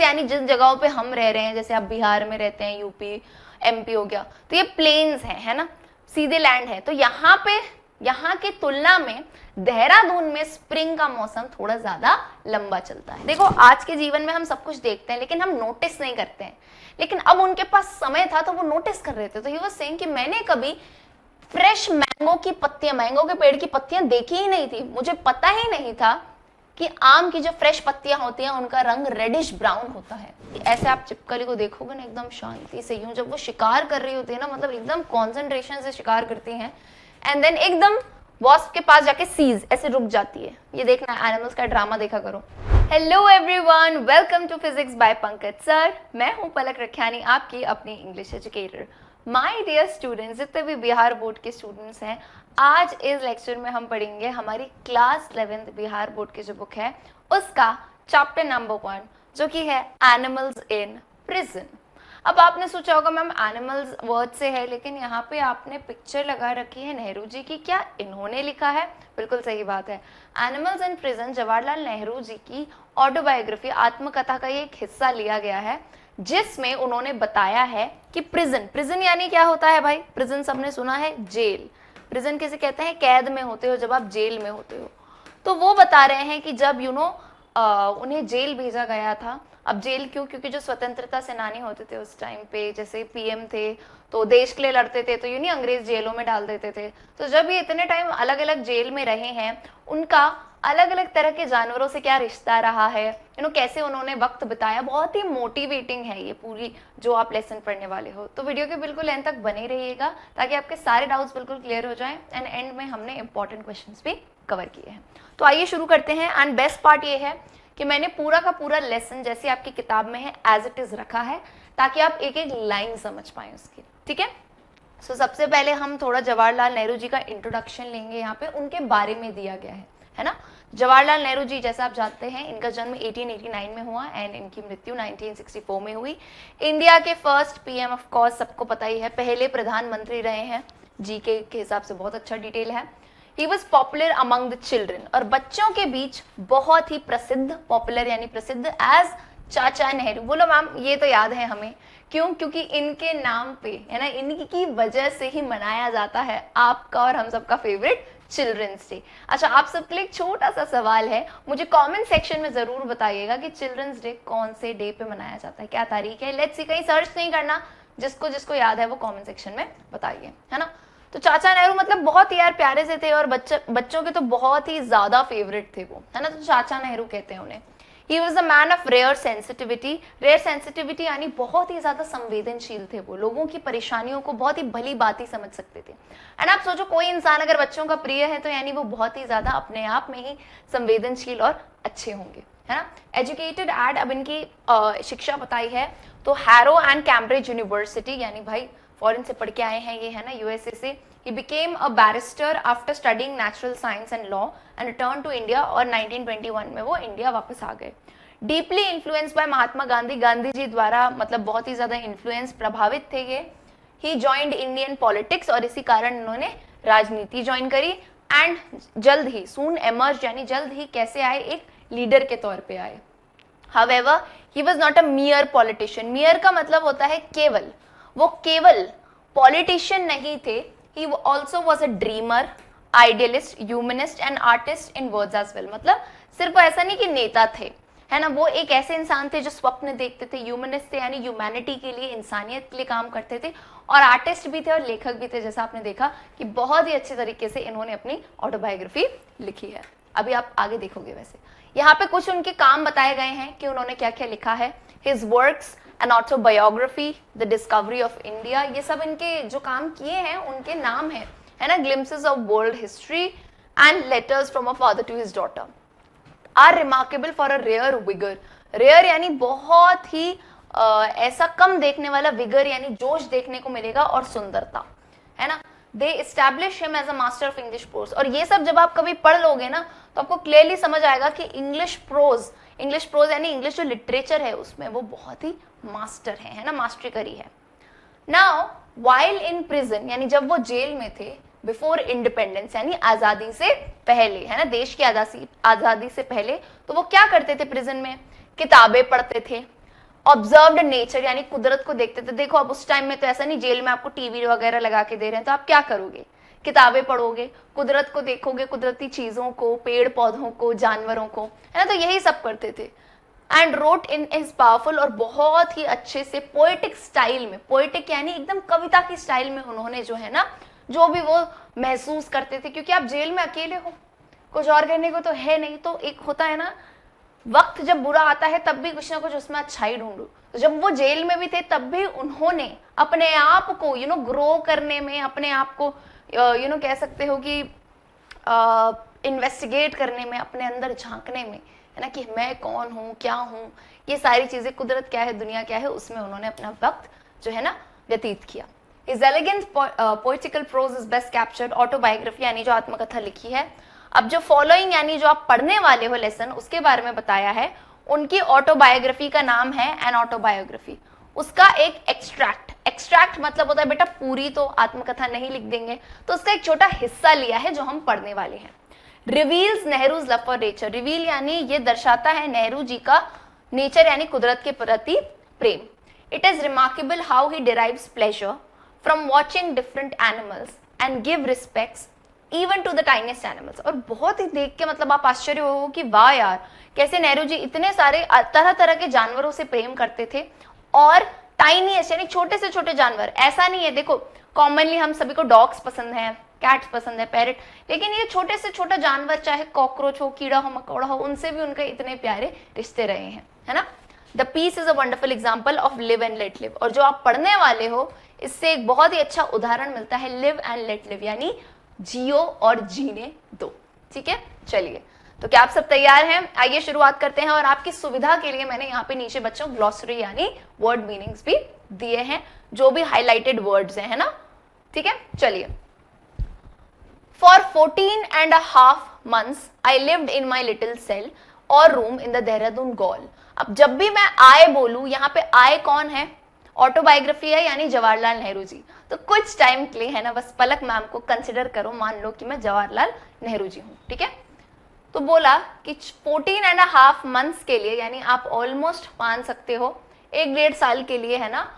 यानी जिन जगहों पे हम रह रहे हैं, जैसे आप बिहार में रहते हैं, यूपी एमपी हो गया, तो ये प्लेन्स हैं, है ना, सीधे लैंड है। तो यहाँ पे, यहाँ की तुलना में देहरादून में स्प्रिंग का मौसम थोड़ा ज्यादा लंबा चलता है। देखो आज के जीवन में हम सब कुछ देखते हैं लेकिन हम नोटिस नहीं करते हैं, लेकिन अब उनके पास समय था तो वो नोटिस कर रहे थे। तो ही वाज सेइंग कि मैंने कभी फ्रेश मैंगो की पत्तियां, मैंगो के पेड़ की पत्तियां देखी ही नहीं थी, मुझे पता ही नहीं था कि आम की जो फ्रेश पत्तियां होती हैं उनका रंग रेडिश ब्राउन होता है। ऐसे आप छिपकली को देखोगे ना एकदम शांति से, यूं जब वो शिकार कर रही होती है ना, मतलब एकदम कॉन्सेंट्रेशन से शिकार करती हैं, एंड देन एकदम वॉस्प के पास जाके सीज ऐसे रुक जाती है। ये देखना, एनिमल्स का ड्रामा देखा करो। Hello everyone, welcome to physics by Pankaj sir. मैं हूं पलक रखियानी, आपकी अपनी English educator. My dear students, जितने भी बिहार बोर्ड के स्टूडेंट्स हैं, आज इस लेक्चर में हम पढ़ेंगे हमारी क्लास 11th बिहार बोर्ड की जो बुक है उसका चैप्टर नंबर 1, जो कि है एनिमल्स इन प्रिजन। अब आपने सोचा होगा मैम एनिमल्स वर्ड से है, लेकिन यहाँ पे आपने पिक्चर लगा रखी है नेहरू जी की, क्या इन्होंने लिखा है? बिल्कुल सही बात है। Animals in prison Jawaharlal Nehru ji की ऑटोबायोग्राफी, आत्मकथा का ये एक हिस्सा लिया गया है, जिसमें उन्होंने बताया है कि प्रिजन, प्रिजन यानी क्या होता है भाई? प्रिजन सबने सुना है, जेल। प्रिजन किसे कहते हैं? कैद में होते हो, जब आप जेल में होते हो। तो वो बता रहे हैं कि जब उन्हें जेल भेजा गया था। अब जेल क्यों? क्योंकि जो स्वतंत्रता सेनानी होते थे उस टाइम पे, जैसे पीएम थे तो देश के लिए लड़ते थे, तो नहीं अंग्रेज जेलों में डाल देते थे। तो जब ये इतने टाइम अलग अलग जेल में रहे हैं, उनका अलग अलग तरह के जानवरों से क्या रिश्ता रहा है, कैसे उन्होंने वक्त बिताया, बहुत ही मोटिवेटिंग है ये पूरी जो आप लेसन पढ़ने वाले हो। तो वीडियो के बिल्कुल एंड तक बने रहिएगा ताकि आपके सारे डाउट्स बिल्कुल क्लियर हो जाएं, एंड एंड में हमने इंपॉर्टेंट क्वेश्चंस भी कवर किए हैं। तो आइए शुरू करते हैं। एंड बेस्ट पार्ट ये है कि मैंने पूरा का पूरा लेसन जैसे आपकी किताब में है एज इट इज रखा है, ताकि आप एक एक लाइन समझ पाएं उसकी, ठीक है। सो सबसे पहले हम थोड़ा जवाहरलाल नेहरू जी का इंट्रोडक्शन लेंगे। यहाँ पे उनके बारे में दिया गया है ना। जवाहरलाल नेहरू जी, जैसा आप जानते हैं, इनका जन्म 1889 में हुआ एंड इनकी मृत्यु 1964 में हुई। इंडिया के फर्स्ट पीएम, ऑफ कोर्स सबको पता ही है, पहले प्रधानमंत्री रहे हैं। जीके के हिसाब से बहुत अच्छा डिटेल है। He was popular among the children, और बच्चों के बीच बहुत ही प्रसिद्ध, पॉपुलर यानी प्रसिद्ध, एज चाचा नेहरू। बोलो मैम, ये तो याद है हमें, क्यों? क्योंकि इनके नाम पे, है ना, इनकी वजह से ही मनाया जाता है आपका और हम सबका फेवरेट चिल्ड्रंस डे। अच्छा, आप सबके लिए एक छोटा सा सवाल है, मुझे कमेंट सेक्शन में जरूर बताइएगा कि चिल्ड्रंस डे कौन से डे पे मनाया जाता है, क्या तारीख है। लेट्स सी, कहीं सर्च नहीं करना, जिसको जिसको याद है वो कमेंट सेक्शन में बताइए, है ना। तो चाचा नेहरू मतलब बहुत ही यार प्यारे से थे, और बच्चों के तो बहुत ही ज्यादा फेवरेट थे वो, है ना। तो चाचा नेहरू कहते हैं उन्हें। He was a man of rare sensitivity. Rare sensitivity यानी बहुत ही ज्यादा संवेदनशील थे वो, लोगों की परेशानियों को बहुत ही भली बात समझ सकते थे। एंड आप सोचो, कोई इंसान अगर बच्चों का प्रिय है तो यानी वो बहुत ही ज्यादा अपने आप में ही संवेदनशील और अच्छे होंगे, है ना। एजुकेटेड एड, अब इनकी शिक्षा बताई है तो हैरो एंड कैम्ब्रिज यूनिवर्सिटी, यानी भाई फॉरेन से पढ़ के आए हैं ये, है ना, यूएसए से। He became a barrister after studying natural science and law and returned to India, और 1921 में वो इंडिया वापस आ गए। Deeply influenced by Mahatma Gandhi, Gandhi ji द्वारा मतलब बहुत ही ज्यादा इन्फ्लुएंस, प्रभावित थे ये। He joined Indian politics, और इसी कारण इन्होंने राजनीति ज्वाइन करी। एंड जल्द ही, soon emerged यानी जल्द ही कैसे आए, एक लीडर के तौर पे आए। However, he was not a mere politician. Mere का मतलब होता है केवल, वो केवल पॉलिटिशियन नहीं थे। He also was a dreamer, idealist, humanist and artist in words as well. मतलब सिर्फ ऐसा नहीं कि नेता थे, है ना, वो एक ऐसे इंसान थे जो स्वप्न देखते थे, ह्यूमनिस्ट थे यानी ह्यूमैनिटी के लिए, इंसानियत के लिए काम करते थे, और आर्टिस्ट भी थे और लेखक भी थे। जैसा आपने देखा कि बहुत ही अच्छे तरीके से इन्होंने अपनी ऑटोबायोग्राफी लिखी है। अभी आप आगे देखोगे। वैसे यहाँ पे कुछ उनके काम बताए गए हैं कि उन्होंने क्या क्या लिखा है। His works, an autobiography, the discovery of India, ये सब इनके जो काम किए हैं उनके नाम है ना। glimpses of world history and letters from a father to his daughter are remarkable for a rare vigor. rare यानी बहुत ही ऐसा कम देखने वाला, vigor यानी जोश देखने को मिलेगा, और सुंदरता, है ना। They establish him as a master of English prose, और ये सब जब आप कभी पढ़ लोगे ना तो आपको क्लियरली समझ आएगा कि इंग्लिश प्रोज यानी इंग्लिश जो लिटरेचर है उसमें वो बहुत ही मास्टर है ना, मास्टरी करी है। नाउ वाइल इन प्रिजन, यानी जब वो जेल में थे, बिफोर इंडिपेंडेंस यानी आजादी से पहले, है ना, देश की आजादी से पहले, तो वो क्या करते थे प्रिजन में? किताबें पढ़ते थे, ऑब्जर्व्ड नेचर यानी कुदरत को देखते थे। देखो अब उस टाइम में तो ऐसा नहीं जेल में आपको टीवी वगैरह लगा के दे रहे हैं, तो आप क्या करोगे, किताबें पढ़ोगे, कुदरत को देखोगे, कुदरती चीजों को, पेड़ पौधों को, जानवरों को, है ना, तो यही सब करते थे। And wrote in his powerful, और बहुत ही अच्छे से पोएटिक स्टाइल में, पोएटिक यानी एकदम कविता की स्टाइल में उन्होंने जो है ना जो भी वो महसूस करते थे, क्योंकि आप जेल में अकेले हो, कुछ और करने को तो है नहीं, तो एक होता है ना वक्त जब बुरा आता है तब भी कुछ ना कुछ उसमें अच्छाई ढूंढो। तो जब वो जेल में भी थे तब भी उन्होंने अपने आप को ग्रो करने में, अपने आप को कह सकते हो कि इन्वेस्टिगेट करने में, अपने अंदर झांकने में, है ना, कि मैं कौन हूँ, क्या हूँ, ये सारी चीजें, कुदरत क्या है, दुनिया क्या है, उसमें उन्होंने अपना वक्त जो है ना व्यतीत किया। Is elegant poetical prose is best captured autobiography, यानी जो आत्मकथा लिखी है। अब जो फॉलोइंग यानी जो आप पढ़ने वाले हो लेसन उसके बारे में बताया है, उनकी ऑटोबायोग्राफी का नाम है एन ऑटोबायोग्राफी। उसका एक एक्सट्रैक्ट, एक्सट्रैक्ट मतलब होता है बेटा पूरी तो आत्मकथा नहीं लिख देंगे, तो उसका एक छोटा हिस्सा लिया है जो हम पढ़ने वाले हैं। Reveals Nehru's love for nature, reveal यानी ये दर्शाता है नेहरू जी का नेचर यानी कुदरत के प्रति प्रेम। It is remarkable how he derives pleasure from watching different animals and give respects even to the tiniest animals. और बहुत ही देख के मतलब आप आश्चर्य हो कि वाह यार, कैसे नेहरू जी इतने सारे तरह तरह के जानवरों से प्रेम करते थे, और टाइनीस्ट यानी छोटे से छोटे जानवर। ऐसा नहीं है, देखो कॉमनली हम सभी को डॉग्स पसंद है, कैट्स पसंद है, पैरट, लेकिन ये छोटे से छोटा जानवर, चाहे कॉकरोच हो, कीड़ा हो, मकोड़ा हो, उनसे भी उनके इतने प्यारे रिश्ते रहे हैं, है ना। The piece is a wonderful example of live and let live, और जो आप पढ़ने वाले हो इससे एक बहुत ही अच्छा उदाहरण मिलता है, लिव एंड लेट लिव यानी जियो और जीने दो। ठीक है, चलिए, तो क्या आप सब तैयार हैं? आइए शुरुआत करते हैं। और आपकी सुविधा के लिए मैंने यहाँ पे नीचे बच्चों ग्लॉसरी यानी वर्ड मीनिंग्स भी दिए हैं, जो भी हाईलाइटेड वर्ड्स हैं, है ना। ठीक है, चलिए। For 14.5 months I lived in my little cell or room in the Dehradun gaol. अब जब भी मैं आए बोलूं, यहाँ पे आए कौन है? ऑटोबायोग्राफी है यानी जवाहरलाल नेहरू जी। तो कुछ टाइम के लिए है ना बस पलक मैम को कंसिडर करो, मान लो कि मैं जवाहरलाल नेहरू जी हूँ, ठीक है। तो बोला कि 14.5 months के लिए, यानी आप ऑलमोस्ट मान सकते हो 1-1.5 साल के लिए, है ना,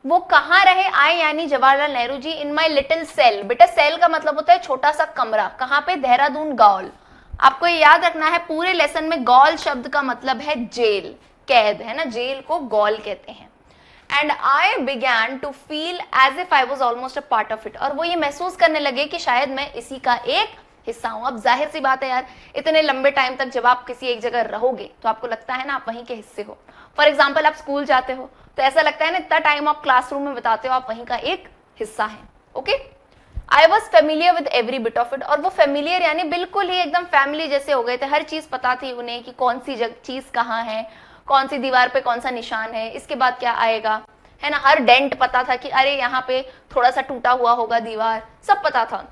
वो कहाँ रहे? आए यानी जवाहरलाल नेहरू जी इन माई लिटिल सेल। बेटा सेल का मतलब होता है छोटा सा कमरा, कहाँ पे? देहरादून गॉल। आपको ये याद रखना है पूरे लेसन में, गॉल शब्द का मतलब है जेल, कैद, है ना, जेल को गॉल कहते हैं। And I began to feel as if I was almost a part of it, और वो ये महसूस करने लगे कि शायद मैं इसी का एक हिस्सा हूं। अब जाहिर सी बात है यार, इतने लंबे टाइम तक जब आप किसी एक जगह रहोगे तो आपको लगता है ना आप वहीं के हिस्से हो। फॉर एग्जाम्पल आप स्कूल जाते हो तो ऐसा लगता है ना इतना टाइम आप क्लासरूम में बिताते हो, आप वहीं का एक हिस्सा है। Okay, I was familiar with every bit of it, और वो फेमिलियर यानी बिल्कुल ही एकदम फैमिली जैसे हो गए थे, हर चीज पता थी उन्हें कि कौन सी चीज कहाँ है, कौन सी दीवार पे कौन सा निशान है, इसके बाद क्या आएगा, है ना। हर डेंट पता था कि अरे यहाँ पे थोड़ा सा टूटा हुआ होगा दीवार, सब पता था।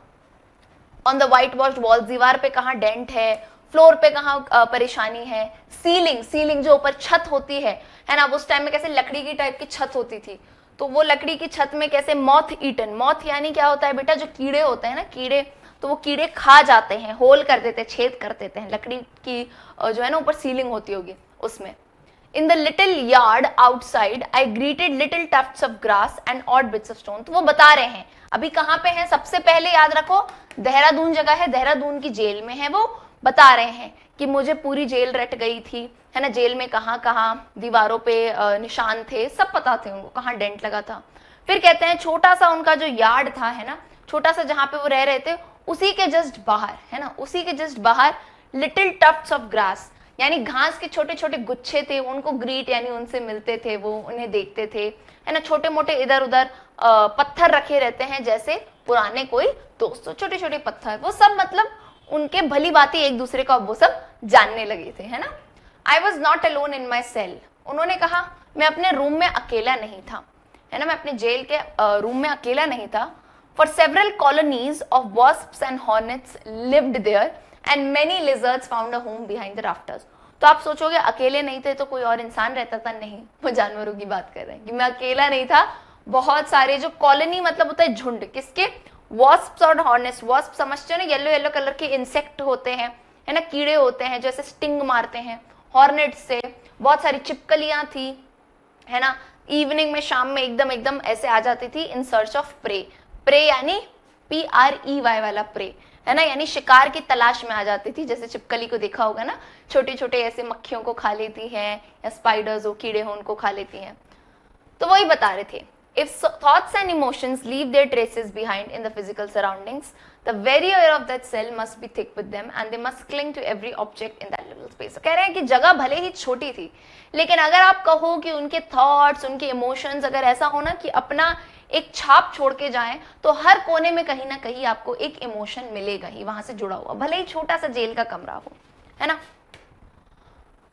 On the white washed walls, दीवार पे कहाँ डेंट है, फ्लोर पे कहाँ परेशानी है, सीलिंग, सीलिंग जो ऊपर छत होती है ना, उस टाइम में कैसे लकड़ी की टाइप की छत होती थी, तो वो लकड़ी की छत में कैसे मॉथ ईटन, मॉथ यानी क्या होता है बेटा, जो कीड़े होते हैं ना, कीड़े, तो वो कीड़े खा जाते हैं, होल कर देते हैं, छेद कर देते हैं, लकड़ी की जो है ना ऊपर सीलिंग होती होगी उसमें। In the little yard outside I greeted little Tufts of grass and odd bits of stone. तो वो बता रहे हैं अभी कहाँ पे हैं, सबसे पहले याद रखो देहरादून जगह है, देहरादून की जेल में है। वो बता रहे हैं कि मुझे पूरी जेल रट गई थी, है ना, जेल में कहाँ कहाँ दीवारों पे निशान थे, सब पता थे उनको, कहाँ डेंट लगा था। फिर कहते हैं छोटा सा उनका जो यार्ड था, है ना, छोटा सा जहाँ पे वो रह रहे थे, उसी के जस्ट बाहर, है ना, उसी के जस्ट बाहर लिटिल टफ्ट्स ऑफ ग्रास यानी घास के छोटे छोटे गुच्छे थे, उनको ग्रीट यानी उनसे मिलते थे, वो उन्हें देखते थे, है ना। छोटे मोटे इधर उधर पत्थर रखे रहते हैं जैसे पुराने कोई दोस्तों, छोटे छोटे पत्थर, वो सब मतलब उनके भली बातें एक दूसरे का वो सब जानने लगे थे, है ना। I was not alone in my cell, उन्होंने कहा मैं अपने रूम में अकेला नहीं था, है ना, मैं अपने जेल के रूम में अकेला नहीं था। For several colonies of wasps and hornets lived there and many lizards found a home behind the rafters. तो आप सोचोगे अकेले नहीं थे तो कोई और इंसान रहता था, नहीं, वो जानवरों की बात कर रहे हैं कि मैं अकेला नहीं था, बहुत सारे, जो कॉलोनी मतलब होता है झुंड, किसके? वॉस्प्स और हॉर्नेट्स। वॉस्प समझते हो ना, येलो येलो कलर के इंसेक्ट होते हैं, है ना, कीड़े होते हैं जैसे स्टिंग मारते हैं। हॉर्नेट्स से, बहुत सारी छिपकलियां थी, है ना। इवनिंग में, शाम में एकदम एकदम ऐसे आ जाती थी in search of prey. Prey यानी PREY वाला प्रे, है ना, यानी शिकार की तलाश में आ जाती थी। जैसे छिपकली को देखा होगा ना, छोटे छोटे ऐसे मक्खियों को खा लेती हैं, या स्पाइडर्स हो, कीड़े हो, उनको खा लेती हैं। तो वही बता रहे थे, if thoughts and emotions leave their traces behind in the physical surroundings, the very air of that cell must be thick with them and they must cling to every object in that little space. कह रहे हैं कि जगह भले ही छोटी थी, लेकिन अगर आप कहो कि उनके थॉट्स, उनके इमोशंस अगर ऐसा हो ना कि अपना एक छाप छोड़ के जाएं, तो हर कोने में कहीं ना कहीं आपको एक इमोशन मिलेगा ही वहां से जुड़ा हुआ, भले ही छोटा सा जेल का कमरा हो, है ना।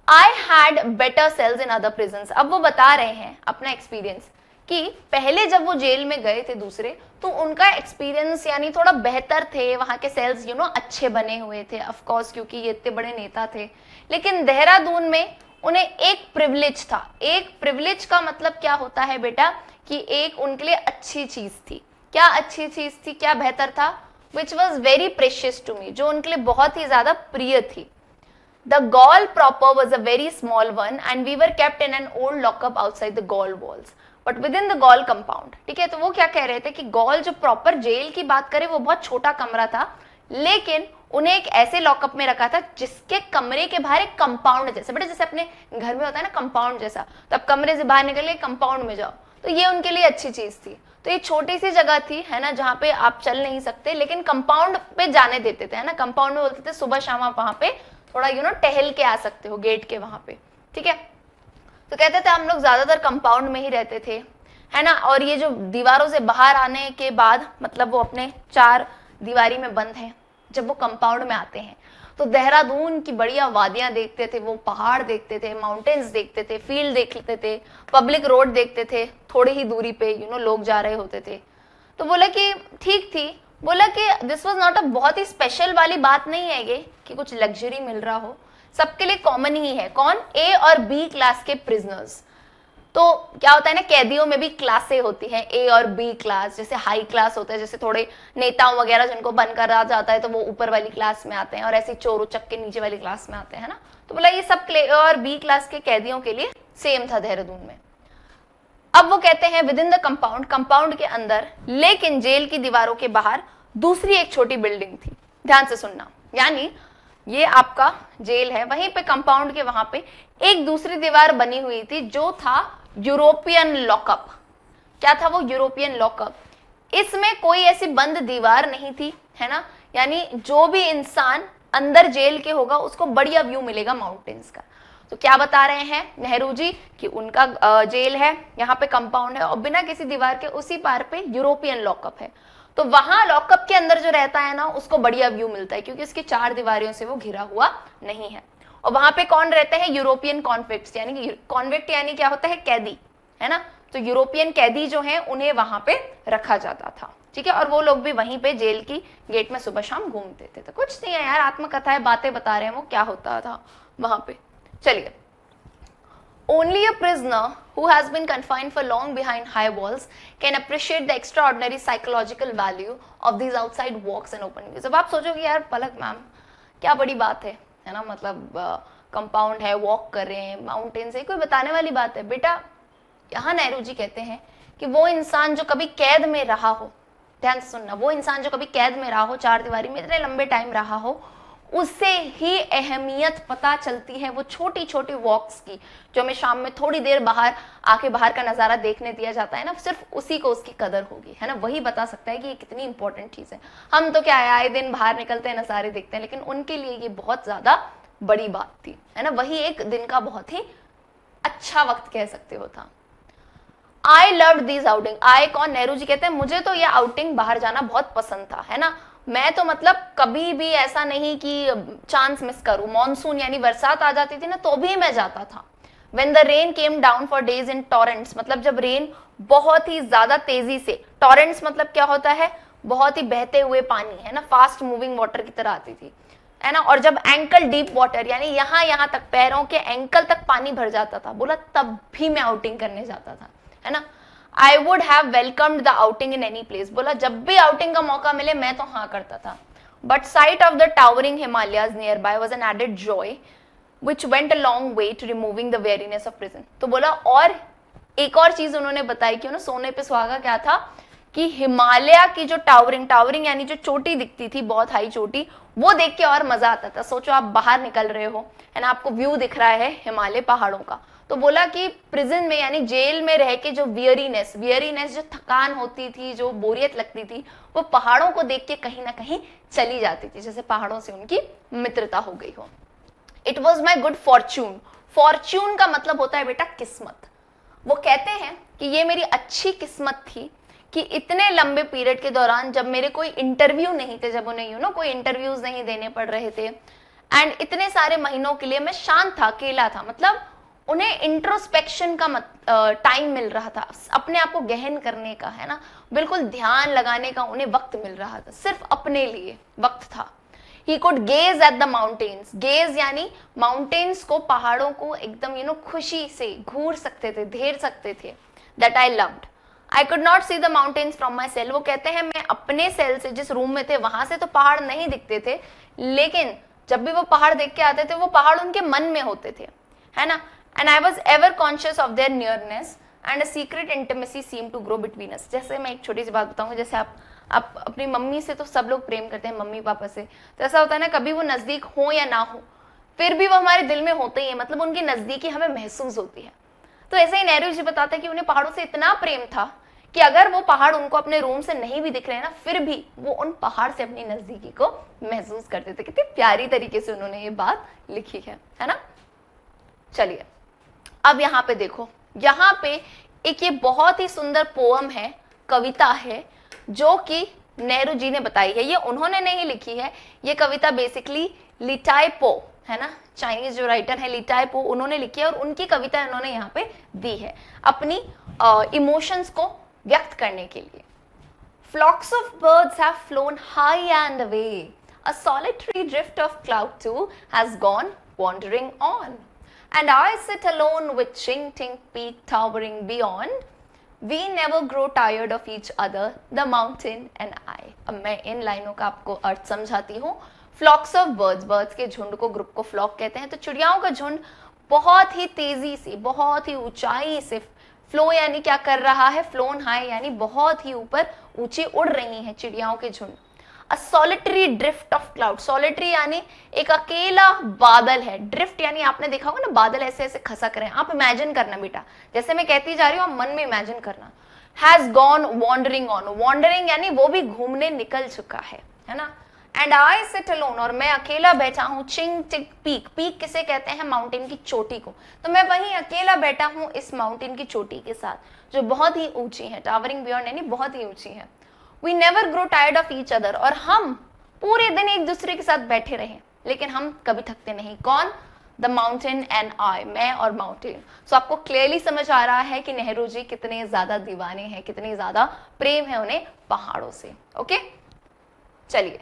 I had better cells in other prisons. अब वो बता रहे हैं अपना एक्सपीरियंस कि पहले जब वो जेल में गए थे दूसरे, तो उनका एक्सपीरियंस यानी थोड़ा बेहतर थे, वहां के सेल्स अच्छे बने हुए थे, ऑफ कोर्स क्योंकि ये इतने बड़े नेता थे। लेकिन देहरादून में उन्हें एक प्रिविलेज था। एक प्रिविलेज का मतलब क्या होता है बेटा, कि एक उनके लिए अच्छी चीज थी। क्या अच्छी चीज थी, क्या बेहतर था? Which was very precious to me, जो उनके लिए बहुत ही ज्यादा प्रिय थी। The gaol proper was a very small one and we were kept in an old lockup outside the gaol walls, but within the gaol compound. ठीक है, तो वो क्या कह रहे थे कि gaol जो प्रॉपर जेल की बात करें वो बहुत छोटा कमरा था, लेकिन उन्हें एक ऐसे लॉकअप में रखा था जिसके कमरे के बाहर एक कंपाउंड जैसे, बेटे जैसे अपने घर में होता है ना कंपाउंड जैसा, तो अब कमरे से बाहर निकले कंपाउंड में जाओ, तो ये उनके लिए अच्छी चीज थी। तो ये छोटी सी जगह थी, है ना, जहाँ पे आप चल नहीं सकते, लेकिन कंपाउंड पे जाने देते थे, है ना। कंपाउंड में बोलते थे सुबह शाम आप वहां पे थोड़ा टहल के आ सकते हो गेट के वहां पे, ठीक है। तो कहते थे हम लोग ज्यादातर कंपाउंड में ही रहते थे, है ना। और ये जो दीवारों से बाहर आने के बाद, मतलब वो अपने चार दीवारी में बंद हैं, जब वो कंपाउंड में आते हैं तो देहरादून की बढ़िया वादियां देखते थे, वो पहाड़ देखते थे, माउंटेन्स देखते थे, फील्ड देखते थे, पब्लिक रोड देखते थे, थोड़ी ही दूरी पे लोग जा रहे होते थे। तो बोला कि ठीक थी, बोला कि दिस वाज नॉट अ बहुत ही स्पेशल वाली बात नहीं है ये कि कुछ लग्जरी मिल रहा हो, सबके लिए कॉमन ही है। कौन? A और B क्लास के प्रिजनर्स। तो क्या होता है ना, कैदियों में भी क्लासें होती हैं, A और B क्लास। जैसे हाई क्लास होता है, जैसे थोड़े नेताओं वगैरह जिनको बंद करा जाता है तो वो ऊपर वाली क्लास में आते हैं, और ऐसे चोर उचक के नीचे वाली क्लास में आते हैं, है ना। तो बोला ये सब A और B क्लास के कैदियों के लिए सेम था देहरादून में। अब वो कहते हैं with in the compound, compound के अंदर, लेकिन जेल की दीवारों के बाहर दूसरी एक छोटी बिल्डिंग थी। ध्यान से सुनना, यानी ये आपका जेल है, वहीं पे कंपाउंड के वहां पे एक दूसरी दीवार बनी हुई थी जो था यूरोपियन लॉकअप। क्या था वो? European lockup. इसमें कोई ऐसी बंद दीवार नहीं थी, है ना, यानी जो भी इंसान अंदर जेल के होगा उसको बढ़िया व्यू मिलेगा माउंटेन्स का। तो क्या बता रहे हैं नेहरू जी कि उनका जेल है, यहाँ पे कंपाउंड है और बिना किसी दीवार के उसी पार पे यूरोपियन लॉकअप है। तो वहां लॉकअप के अंदर जो रहता है ना उसको बढ़िया व्यू मिलता है, क्योंकि उसकी चार दीवारियों से वो घिरा हुआ नहीं है। और वहां पे कौन रहते हैं? यूरोपियन कॉन्विक्ट्स, यानी कॉन्विक्ट यानी क्या होता है? कैदी, है ना। तो यूरोपियन कैदी जो हैं उन्हें वहां पे रखा जाता था, ठीक है। और वो लोग भी वहीं पे जेल की गेट में सुबह शाम घूमते थे। तो कुछ नहीं है यार, आत्मकथा है, बातें बता रहे हैं वो क्या होता था वहां पे। चलिए, only a prisoner who has been confined for long behind high walls can appreciate the extraordinary psychological value of these outside walks and open views। अब आप सोचोगे यार पलक मैम क्या बड़ी बात है ना, मतलब कंपाउंड है, वॉक कर रहे हैं, माउंटेन्स है, कोई बताने वाली बात है? बेटा यहाँ नेहरू जी कहते हैं कि वो इंसान जो कभी कैद में रहा हो, ध्यान से सुनना, वो इंसान जो कभी कैद में रहा हो, चार दीवारी में इतने लंबे टाइम रहा हो, उससे ही अहमियत पता चलती है वो छोटी छोटी वॉक्स की, जो हमें शाम में थोड़ी देर बाहर आके बाहर का नजारा देखने दिया जाता है ना, सिर्फ उसी को उसकी कदर होगी, है ना। वही बता सकता है कि ये कितनी इंपॉर्टेंट चीज है। हम तो क्या है, आए दिन बाहर निकलते हैं, नजारे देखते हैं, लेकिन उनके लिए ये बहुत ज्यादा बड़ी बात थी, है ना। वही एक दिन का बहुत ही अच्छा वक्त कह सकते हो था। I loved these outing. I कौन? नेहरू जी कहते हैं मुझे तो ये आउटिंग बाहर जाना बहुत पसंद था, है ना। मैं तो मतलब कभी भी ऐसा नहीं कि चांस मिस करूं। मॉनसून यानी बरसात आ जाती थी ना तो भी मैं जाता था। When the rain came down for days in torrents, मतलब जब रेन बहुत ही ज्यादा तेजी से, टॉरेंट्स मतलब क्या होता है? बहुत ही बहते हुए पानी, है ना, फास्ट मूविंग वाटर की तरह आती थी, है ना। और जब एंकल डीप वाटर यानी यहाँ तक, पैरों के एंकल तक पानी भर जाता था, बोला तब भी मैं आउटिंग करने जाता था, है ना। I would have welcomed the outing in any place, बोला जब भी आउटिंग का मौका मिले मैं तो हाँ करता था। But sight of the towering Himalayas nearby was an added joy, which went a long way to removing the weariness of prison. तो बोला और एक और चीज उन्होंने बताई कि उन्होंने सोने पे सुहागा क्या था कि हिमालय की जो टावरिंग यानी जो चोटी दिखती थी, बहुत हाई चोटी, वो देख के और मजा आता था। सोचो आप बाहर निकल रहे हो एंड आपको व्यू दिख रहा है हिमालय पहाड़ों का। तो बोला कि प्रिजन में यानी जेल में रह के जो वियरीनेस जो थकान होती थी, जो बोरियत लगती थी, वो पहाड़ों को देख के कहीं ना कहीं चली जाती थी, जैसे पहाड़ों से उनकी मित्रता हो गई हो। It was my good Fortune. Fortune का मतलब होता है बेटा किस्मत। वो कहते हैं कि ये मेरी अच्छी किस्मत थी कि इतने लंबे पीरियड के दौरान जब मेरे कोई इंटरव्यू नहीं थे, जब उन्हें कोई इंटरव्यूज नहीं देने पड़ रहे थे, एंड इतने सारे महीनों के लिए मैं शांत था, अकेला था, मतलब उन्हें इंट्रोस्पेक्शन का टाइम मिल रहा था, अपने आप को गहन करने का, है ना, बिल्कुल ध्यान लगाने का उन्हें वक्त मिल रहा था, सिर्फ अपने लिए वक्त था। He could gaze at the mountains. Gaze यानी माउंटेन्स को, पहाड़ों को एकदम खुशी से घूर सकते थे, धेर सकते थे। That I loved. I could not see the mountains from my cell. वो कहते हैं मैं अपने सेल से, जिस रूम में थे, वहां से तो पहाड़ नहीं दिखते थे, लेकिन जब भी वो पहाड़ देख के आते थे, वो पहाड़ उनके मन में होते थे, है ना। And I was ever conscious of their nearness and a secret intimacy seemed to grow between us. जैसे मैं एक छोटी सी बात बताऊंगी, जैसे आप अपनी मम्मी से तो सब लोग प्रेम करते हैं, मम्मी पापा से, तो ऐसा होता है ना, कभी वो नजदीक हो या ना हो, फिर भी वो हमारे दिल में होते ही है, मतलब उनकी नजदीकी हमें महसूस होती है। तो ऐसे ही नेहरू जी बताते हैं कि उन्हें पहाड़ों से इतना प्रेम था कि अगर वो पहाड़ उनको अपने रूम से नहीं भी दिख रहे हैं ना, फिर भी वो उन पहाड़ से अपनी नजदीकी को महसूस करते थे। कितनी प्यारी तरीके से उन्होंने ये बात लिखी है ना। चलिए अब यहाँ पे देखो, यहाँ पे एक ये बहुत ही सुंदर पोअम है, कविता है, जो कि नेहरू जी ने बताई है। ये उन्होंने नहीं लिखी है, ये कविता बेसिकली ली ताई पो, है ना, चाइनीज जो राइटर है ली ताई पो, उन्होंने लिखी है, और उनकी कविता उन्होंने यहाँ पे दी है अपनी इमोशंस को व्यक्त करने के लिए। Flocks of birds have flown high and away. A solitary drift of cloud too has gone wandering on. And I sit alone with Ching-Ting Peak towering beyond. We never grow tired of each other, the mountain and I. अब मैं इन लाइनों का आपको अर्थ समझाती हूँ। Flocks of birds, birds के झुंड को, ग्रुप को फ्लॉक कहते हैं। तो चिड़ियाओं का झुंड बहुत ही तेजी से, बहुत ही ऊंचाई से, फ्लो यानी क्या कर रहा है, फ्लोन हाई यानी बहुत ही ऊपर ऊंची उड़ रही हैं चिड़ियाओं के झुंड। अ solitary drift of cloud, solitary यानी एक अकेला बादल है, ड्रिफ्ट यानी आपने देखा होगा ना, बादल ऐसे ऐसे खसक रहे हैं। आप इमेजिन करना बेटा, जैसे मैं कहती जा रही हूँ, आप मन में इमेजिन करना। Has gone wandering on, wandering यानी वो भी घूमने निकल चुका है ना। एंड आई सिट अलोन, और मैं अकेला बैठा हूँ, चिंग टिक पीक, पीक किसे कहते हैं, माउंटेन की चोटी को, तो मैं वहीं अकेला बैठा हूँ इस माउंटेन की चोटी के साथ, जो बहुत ही ऊंची है, टावरिंग बियॉन्ड यानी बहुत ही ऊंची है। We never grow tired of each other, और हम पूरे दिन एक दूसरे के साथ बैठे रहे, लेकिन हम कभी थकते नहीं। कौन? द माउंटेन एंड आई, मैं और माउंटेन। सो आपको क्लियरली समझ आ रहा है कि नेहरू जी कितने ज्यादा दीवाने हैं, कितनी ज्यादा प्रेम है उन्हें पहाड़ों से। ओके चलिए,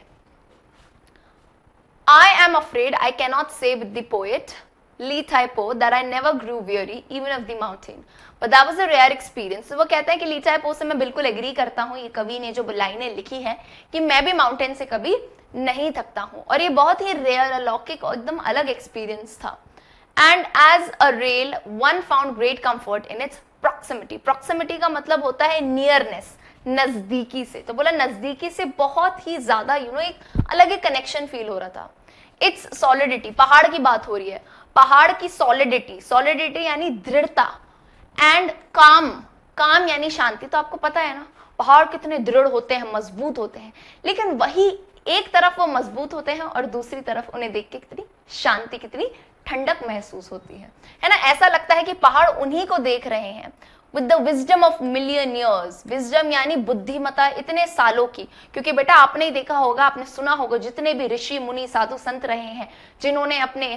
I am afraid I cannot say with the poet Lee Tai Po that I never grew weary even of the mountain, but that was a rare experience. तो वो कहते हैं कि ली ताई पो से मैं बिल्कुल एग्री करता हूँ, ये कवि ने जो लाइनें लिखी है कि मैं भी माउंटेन से कभी नहीं थकता हूँ, और ये बहुत ही रेयर, अलौकिक और एकदम अलग एक्सपीरियंस था। And as a rule one found great comfort in its proximity, proximity का मतलब होता है नियरनेस, नजदीकी से। तो बोला नजदीकी से बहुत ही ज्यादा एक अलग ही कनेक्शन फील हो रहा था। इट्स सॉलिडिटी, पहाड़ की बात हो रही है, पहाड़ की सॉलिडिटी, सॉलिडिटी यानी दृढ़ता, एंड काम, काम यानी शांति। तो आपको पता है ना पहाड़ कितने दृढ़ होते हैं, मजबूत होते हैं, लेकिन वही एक तरफ वो मजबूत होते हैं और दूसरी तरफ उन्हें देख के कितनी शांति, कितनी ठंडक महसूस होती है ना। ऐसा लगता है कि पहाड़ उन्हीं को देख रहे हैं। With the wisdom of million years, wisdom यानी बुद्धिमता इतने सालों की, क्योंकि बेटा आपने देखा होगा, आपने सुना होगा, जितने भी ऋषि मुनि साधु संत रहे हैं, जिन्होंने अपने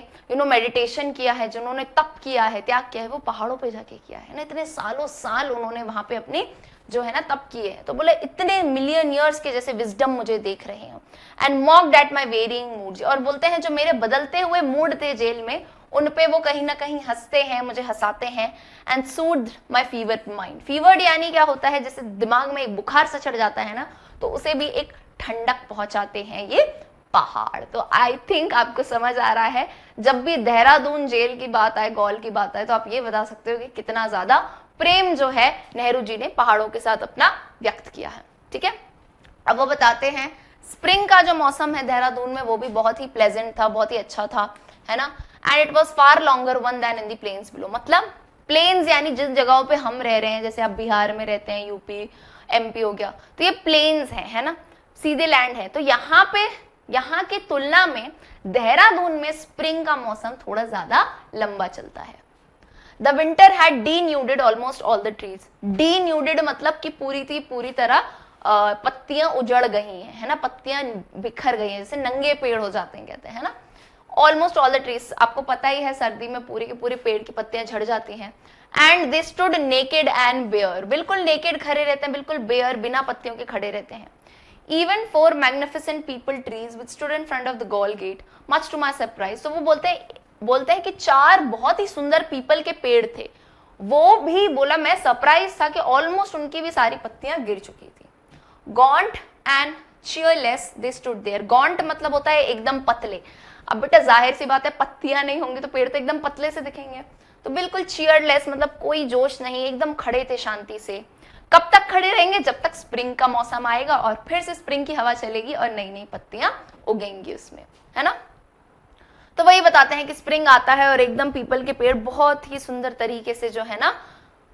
मेडिटेशन किया है, जिन्होंने तप किया है, त्याग किया है, वो पहाड़ों पे जाके किया है ना। इतने सालों साल उन्होंने वहां पे अपनी जो है ना तप किए हैं। तो बोले इतने मिलियन ईयर्स के जैसे विजडम मुझे देख रहे हैं। And mocked at my varying mood, और बोलते हैं जो मेरे बदलते हुए मूड थे जेल में, उन पे वो कहीं ना कहीं हंसते हैं, मुझे हंसाते हैं। एंड सूद माई फीवर्ड माइंड, फीवर्ड यानी क्या होता है, जैसे दिमाग में एक बुखार सा चढ़ जाता है ना, तो उसे भी एक ठंडक पहुंचाते हैं ये पहाड़। तो आई थिंक आपको समझ आ रहा है, जब भी देहरादून जेल की बात आए, गॉल की बात आए, तो आप ये बता सकते हो कि कितना ज्यादा प्रेम जो है नेहरू जी ने पहाड़ों के साथ अपना व्यक्त किया है। ठीक है, अब वो बताते हैं स्प्रिंग का जो मौसम है देहरादून में वो भी बहुत ही प्लेजेंट था, बहुत ही अच्छा था, है ना। And it was far longer one than in the plains below. मतलब प्लेन्स यानी जिस जगहों पे हम रह रहे हैं, जैसे आप बिहार में रहते हैं, यूपी एमपी हो गया, तो ये प्लेन्स हैं, है ना, सीधे लैंड है। तो यहाँ की तुलना में देहरादून में स्प्रिंग का मौसम थोड़ा ज्यादा लंबा चलता है। The winter had denuded almost all the trees. Denuded मतलब कि पूरी तरह पत्तियां उजड़ गई हैं, है ना, पत्तियां बिखर गई हैं, जैसे नंगे पेड़ हो जाते हैं, कहते हैं ना। ऑलमोस्ट ऑल द ट्रीज, आपको पता ही है सर्दी में पूरे के पूरे पेड़ की पत्तियां झड़ जाती हैं। And they stood naked and bare, बिल्कुल नेकेड खड़े रहते हैं, बिल्कुल बेयर बिना पत्तियों के खड़े रहते हैं। Even 4 magnificent peepal trees which stood in front of the gaol gate much to my surprise. तो वो बोलते हैं कि 4 बहुत ही सुंदर पीपल के पेड़ थे, वो भी बोला मैं सरप्राइज था कि ऑलमोस्ट उनकी भी सारी पत्तियां गिर चुकी थी। गॉन्ट एंड चीयरलेस दे स्टूड देयर। गॉन्ट मतलब होता है एकदम पतले। अब बेटा जाहिर सी बात है, पत्तियां नहीं होंगी तो पेड़ तो एकदम पतले से दिखेंगे। तो बिल्कुल चीयरलेस मतलब कोई जोश नहीं, एकदम खड़े थे शांति से। कब तक खड़े रहेंगे? जब तक स्प्रिंग का मौसम आएगा और फिर से स्प्रिंग की हवा चलेगी और नई नई पत्तियां उगेंगी उसमें, है ना। तो वही बताते हैं कि स्प्रिंग आता है और एकदम पीपल के पेड़ बहुत ही सुंदर तरीके से जो है ना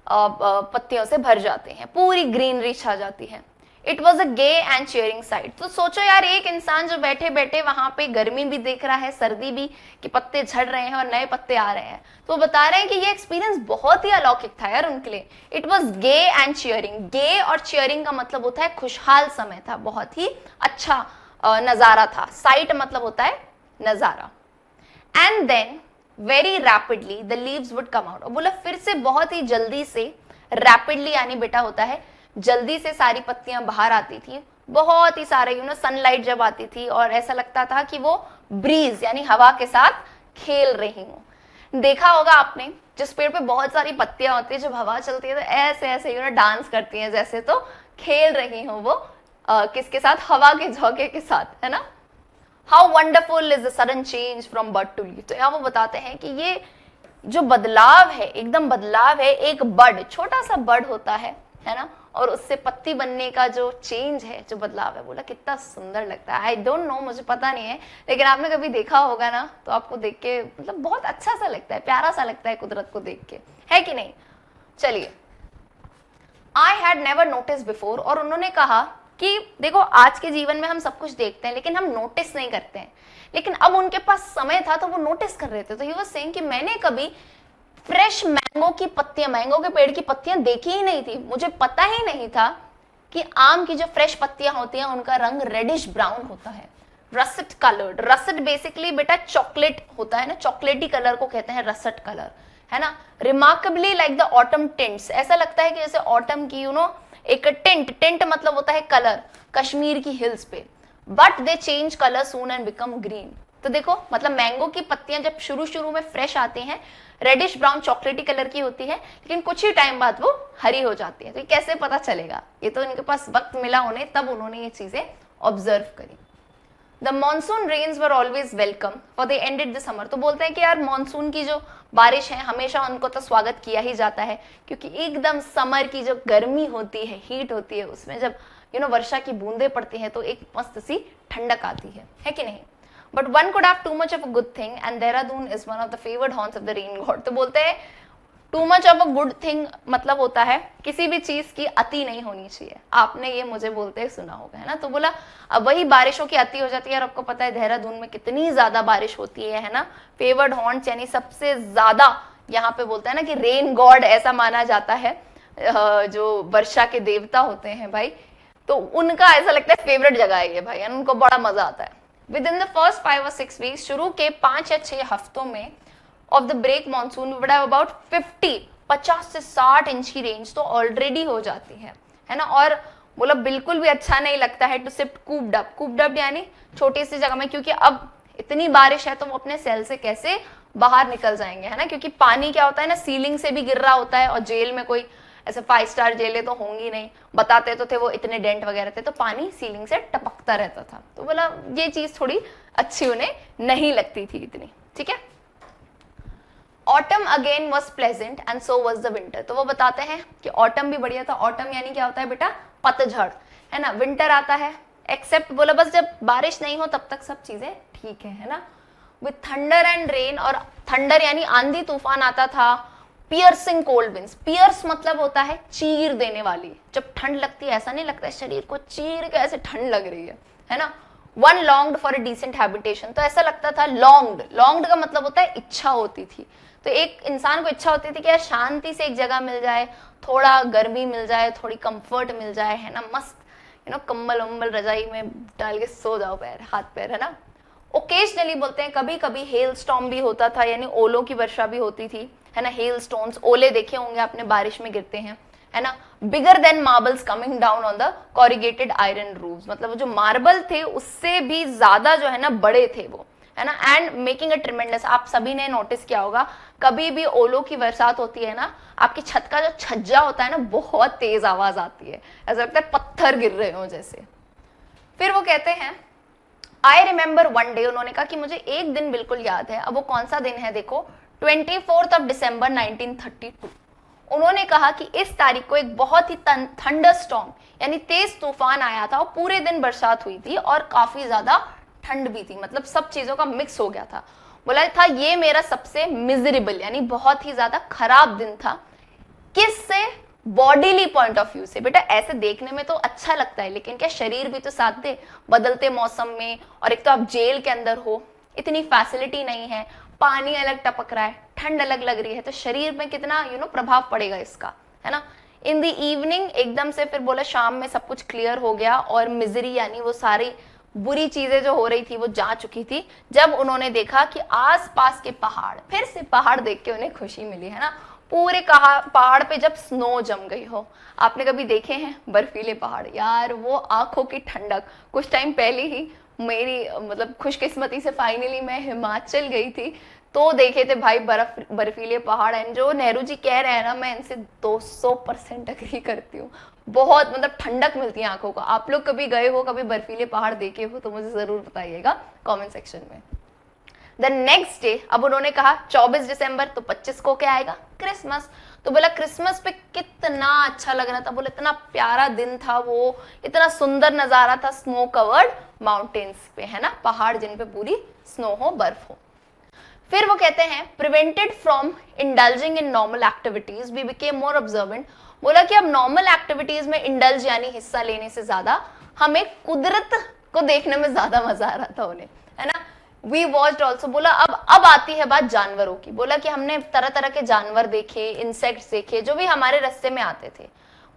पत्तियों से भर जाते हैं, पूरी ग्रीनरी छा जाती है। It was a gay and cheering sight. तो सोचो यार, एक इंसान जो बैठे बैठे वहां पे गर्मी भी देख रहा है, सर्दी भी, कि पत्ते झड़ रहे हैं और नए पत्ते आ रहे हैं, तो बता रहे हैं कि ये एक्सपीरियंस बहुत ही अलौकिक था यार उनके लिए। It was gay and cheering. Gay और चेयरिंग का मतलब होता है खुशहाल समय था, बहुत ही अच्छा नजारा था। साइट मतलब होता है नजारा। And then very rapidly the leaves would come out. बोला फिर से बहुत ही जल्दी से, रैपिडली यानी बेटा होता है जल्दी से सारी पत्तियां बाहर आती थी, बहुत ही सारे सनलाइट जब आती थी और ऐसा लगता था कि वो ब्रीज यानी हवा के साथ खेल रही हूँ। देखा होगा आपने, जिस पेड़ पे बहुत सारी पत्तियां होती है, जब हवा चलती है तो ऐसे ऐसे डांस करती हैं, जैसे तो खेल रही हूँ वो किसके साथ? हवा के झोंके के साथ, है ना। How wonderful is the sudden change from bud to leaf. तो यहाँ वो बताते हैं कि ये जो बदलाव है, एकदम बदलाव है, एक बड, छोटा सा बड होता है ना, और उससे पत्ती बनने का जो चेंज है, जो बदलाव है, बोला कितना सुंदर लगता है। आई डोंट नो, मुझे पता नहीं है, लेकिन आपने कभी देखा होगा ना, तो आपको देख के मतलब बहुत अच्छा सा लगता है, प्यारा सा लगता है कुदरत को देख के, है कि नहीं। चलिए, I had never notice before. और उन्होंने कहा कि देखो आज के जीवन में हम सब कुछ देखते हैं लेकिन हम नोटिस नहीं करते हैं, लेकिन अब उनके पास समय था तो वो नोटिस कर रहे थे। तो ही वाज सेइंग कि मैंने कभी फ्रेश मैंगो की पत्तियां, मैंगो के पेड़ की पत्तियां देखी ही नहीं थी। मुझे पता ही नहीं था कि आम की जो फ्रेश पत्तियां होती हैं उनका रंग रेडिश ब्राउन होता है, रसेट कलर्ड। रसेट बेसिकली बेटा चॉकलेट होता है ना, चॉकलेटी कलर को कहते हैं रसेट कलर, है ना। Remarkably like the autumn tints, ऐसा लगता है कि जैसे ऑटम की एक टिंट मतलब होता है कलर, कश्मीर की हिल्स पे। But they change colour soon and become green. तो देखो मतलब मैंगो की पत्तियां जब शुरू में फ्रेश आती हैं, रेडिश ब्राउन चॉकलेटी कलर की होती है, लेकिन कुछ ही टाइम बाद वो हरी हो जाती है। तो ये कैसे पता चलेगा? ये तो इनके पास वक्त मिला उन्हें, तब उन्होंने ये चीजें ऑब्जर्व करी। The monsoon rains were always welcome for they ended the summer. तो बोलते हैं कि यार मॉनसून की जो बारिश है हमेशा उनको तो स्वागत किया ही जाता है, क्योंकि एकदम समर की जो गर्मी होती है, हीट होती है, उसमें जब वर्षा की बूंदें पड़ती हैं तो एक मस्त सी ठंडक आती है कि नहीं। But one could have too much of a good thing and Dehradun is one of the favoured haunts of the rain God. तो बोलते हैं too much of a good thing मतलब होता है किसी भी चीज की अति नहीं होनी चाहिए। आपने ये मुझे बोलते सुना होगा, है ना। तो बोला अब वही बारिशों की अति हो जाती है, और आपको पता है देहरादून में कितनी ज्यादा बारिश होती है ना। फेवर्ड हॉन्ट्स यानी सबसे ज्यादा यहाँ पे बोलता है ना कि रेन गॉड ऐसा माना जाता है, जो वर्षा के देवता होते हैं भाई, तो उनका ऐसा लगता है फेवरेट जगह है ये भाई, उनको बड़ा मजा आता है। Within the first 5 or 6 weeks, शुरू के 5 या 6 हफ्तों में of the break monsoon would have about 50 से 60 इंच की रेंज तो ऑलरेडी हो जाती है ना। और बोला बिल्कुल भी अच्छा नहीं लगता है टू सिफ्ट कूप्ड अप यानी छोटी सी जगह में, क्योंकि अब इतनी बारिश है तो वो अपने सेल से कैसे बाहर निकल जाएंगे, है ना। क्योंकि पानी क्या होता है ना, सीलिंग से भी गिर रहा होता है, और जेल में कोई ऐसे 5 स्टार जेलें तो होंगी नहीं, बताते तो थे वो इतने डेंट वगैरह थे, तो पानी सीलिंग से टपकता रहता था। तो बोला ये चीज थोड़ी अच्छी उन्हें नहीं लगती थी इतनी, ठीक है। Autumn again was pleasant and so was the winter. तो वो बताते हैं कि ऑटम भी बढ़िया था। ऑटम यानी क्या होता है बेटा, पतझड़, है ना। विंटर आता है एक्सेप्ट, बोला बस जब बारिश नहीं हो तब तक सब चीजें ठीक है ना। विथ थंडर एंड रेन, और थंडर यानी आंधी तूफान आता था। पियर्सिंग कोल्ड विंड्स, पियर्स मतलब होता है चीर देने वाली, जब ठंड लगती है ऐसा नहीं लगता है शरीर को चीर के ऐसे ठंड लग रही है ना। One longed for a decent habitation, तो ऐसा लगता था लॉन्ग्ड, लॉन्ग्ड का मतलब होता है इच्छा होती थी। तो एक इंसान को इच्छा होती थी कि यार शांति से एक जगह मिल जाए, थोड़ा गर्मी मिल जाए, थोड़ी कंफर्ट मिल जाए, है ना, मस्त कम्बल वम्बल रजाई में डाल के सो जाओ, पैर हाथ पैर, है ना। ओकेजनली बोलते हैं कभी कभी हेल स्टॉर्म भी होता था, यानी ओलों की वर्षा भी होती थी, है ना। हेल स्टोन्स, ओले देखे होंगे आपने, बारिश में गिरते हैं, है ना। Bigger than marbles coming down on the corrugated iron roofs, मतलब जो मार्बल थे उससे भी ज्यादा जो है ना बड़े थे वो, है ना। एंड मेकिंग अ ट्रिमेंडस, आप सभी ने नोटिस किया होगा कभी भी ओलों की बरसात होती है ना, आपकी छत का जो छज्जा होता है ना बहुत तेज आवाज आती है, ऐसा लगता है पत्थर गिर रहे हो जैसे। फिर वो कहते हैं आई रिमेंबर वन डे, उन्होंने कहा कि मुझे एक दिन बिल्कुल याद है। अब वो कौन सा दिन है देखो, 24 दिसंबर 1932। उन्होंने कहा कि इस तारीख को एक बहुत ही थंडर स्टॉर्म यानी तेज तूफान आया था, और पूरे दिन बरसात हुई थी और काफी ज्यादा ठंड भी थी, मतलब सब चीजों का मिक्स हो गया था। बोला था ये मेरा सबसे मिजरेबल यानी बहुत ही ज्यादा खराब दिन था। किससे, बॉडीली पॉइंट ऑफ व्यू से। बेटा ऐसे देखने में तो अच्छा लगता है, लेकिन क्या शरीर भी तो साथ दे, बदलते मौसम में, और एक तो आप जेल के अंदर हो, इतनी फैसिलिटी नहीं है, पानी अलग टपक रहा है, ठंड अलग लग रही है, तो शरीर में कितना प्रभाव पड़ेगा इसका, है ना। इन द इवनिंग, एकदम से फिर बोला शाम में सब कुछ क्लियर हो गया, और मिजरी यानी वो सारी बुरी चीजें जो हो रही थी वो जा चुकी थी, जब उन्होंने देखा कि आसपास के पहाड़, फिर से पहाड़ देख के उन्हें खुशी मिली, है ना। पूरे पहाड़ पे जब स्नो जम गई हो, आपने कभी देखे हैं बर्फीले पहाड़, यार वो आंखों की ठंडक। कुछ टाइम पहले ही मेरी मतलब खुशकिस्मती से फाइनली मैं हिमाचल गई थी, तो देखे थे भाई बर्फीले पहाड़। एंड जो नेहरू जी कह रहे हैं ना, मैं इनसे 200% अग्री करती हूँ। बहुत मतलब ठंडक मिलती है आंखों को। आप लोग कभी गए हो, कभी बर्फीले पहाड़ देखे हो तो मुझे जरूर बताइएगा कमेंट सेक्शन में। द नेक्स्ट डे, अब उन्होंने कहा 24 दिसंबर, तो 25 को क्या आएगा, क्रिसमस। तो बोला क्रिसमस पे कितना अच्छा लग रहा था, बोला इतना प्यारा दिन था वो, इतना सुंदर नजारा था, स्नो कवर्ड माउंटेन्स पे, है ना, पहाड़ जिन पे पूरी स्नो हो, बर्फ हो। फिर वो कहते हैं prevented from indulging in normal activities we became more observant. बोला कि अब नॉर्मल एक्टिविटीज में इंडल्ज यानी हिस्सा लेने से ज्यादा हमें कुदरत को देखने में ज्यादा मजा आ रहा था उन्हें, है ना। वी वॉच्ड ऑल्सो, बोला अब आती है बात जानवरों की। बोला कि हमने तरह तरह के जानवर देखे, इंसेक्ट्स देखे, जो भी हमारे रास्ते में आते थे।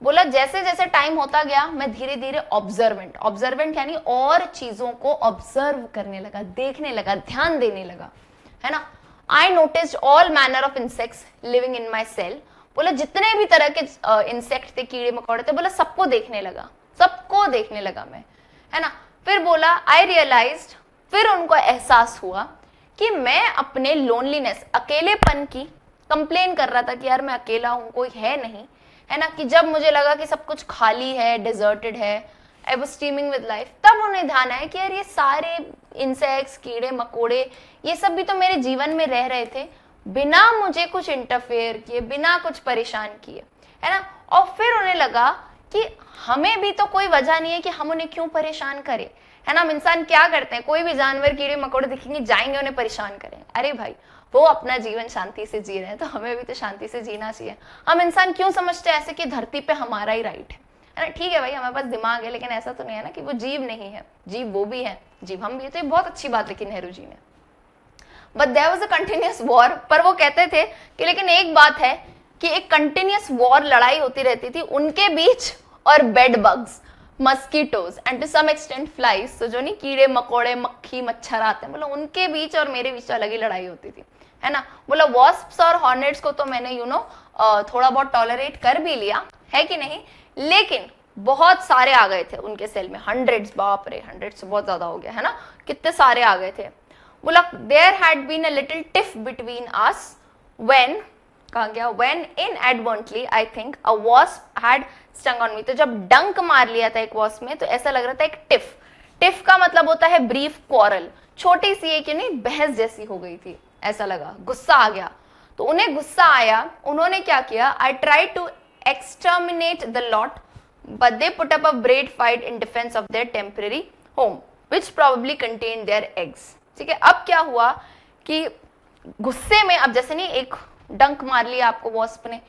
बोला जैसे जैसे टाइम होता गया मैं धीरे धीरे ऑब्जर्वेंट यानी और चीजों को ऑब्जर्व करने लगा, देखने लगा, ध्यान देने लगा, है ना। I noticed all manner of insects living in my cell. बोला जितने भी तरह के इंसेक्ट थे, कीड़े मकोड़े थे, बोला सबको देखने लगा मैं, है ना। फिर बोला आई रियलाइज्ड, फिर उनको एहसास हुआ कि मैं अपने लोनलीनेस, अकेलेपन की कंप्लेन कर रहा था कि यार मैं अकेला हूं, कोई है नहीं, है ना। कि जब मुझे लगा कि सब कुछ खाली है, डिजर्टेड है, I was streaming with life, तब उन्हें ध्यान आया कि यार ये सारे इंसेक्ट्स, कीड़े मकोड़े, ये सब भी तो मेरे जीवन में रह रहे थे बिना मुझे कुछ इंटरफेयर किए, बिना कुछ परेशान किए, है ना। और फिर उन्हें लगा कि हमें भी तो कोई वजह नहीं है कि हम उन्हें क्यों परेशान करें, है ना। हम इंसान क्या करते हैं, कोई भी जानवर, कीड़े मकोड़े दिखेंगे, जाएंगे उन्हें परेशान करें। अरे भाई वो अपना जीवन शांति से जी रहे हैं, तो हमें भी तो शांति से जीना चाहिए। हम इंसान क्यों समझते हैं ऐसे कि धरती पे हमारा ही राइट है ना। ठीक है भाई हमारे पास दिमाग है, लेकिन ऐसा तो नहीं है ना कि वो जीव नहीं है, जीव वो भी है, जीव हम भी है। तो ये बहुत अच्छी बात लिखी नेहरू जी ने। But there was a continuous war, पर वो कहते थे कि लेकिन एक बात है कि एक कंटिन्यूअस वॉर, लड़ाई होती रहती थी उनके बीच और bed bugs, mosquitoes and to some extent flies, तो जो नहीं कीड़े मकोड़े, मक्खी, मच्छर आते हैं, बोला उनके बीच और मेरे बीच अलग ही लड़ाई होती थी, है ना। बोला वॉस्प्स और हॉर्नेट्स को तो मैंने थोड़ा बहुत टॉलरेट कर भी लिया, है कि नहीं, लेकिन बहुत सारे आ गए थे उनके सेल में, हंड्रेड्स, बाप रे, हंड्रेड्स से बहुत ज्यादा हो गया, है ना, कितने सारे आ गए थे। बोला there had been a little tiff between us when कहा गया when inadvertently I think a wasp had stung on me। तो जब डंक मार लिया था एक वॉस्प में तो ऐसा लग रहा था एक टिफ। टिफ का मतलब होता है ब्रीफ क्वारल, छोटी सी एक नहीं बहस जैसी हो गई थी, ऐसा लगा, गुस्सा आ गया। तो उन्हें गुस्सा आया, उन्होंने क्या किया, I tried to exterminate the lot but they put up a brave fight in defence of their temporary home which probably contain their eggs. ठीक है, अब क्या हुआ कि गुस्से में, अब जैसे नहीं एक डंक मार लिया आपको वॉस्प ने,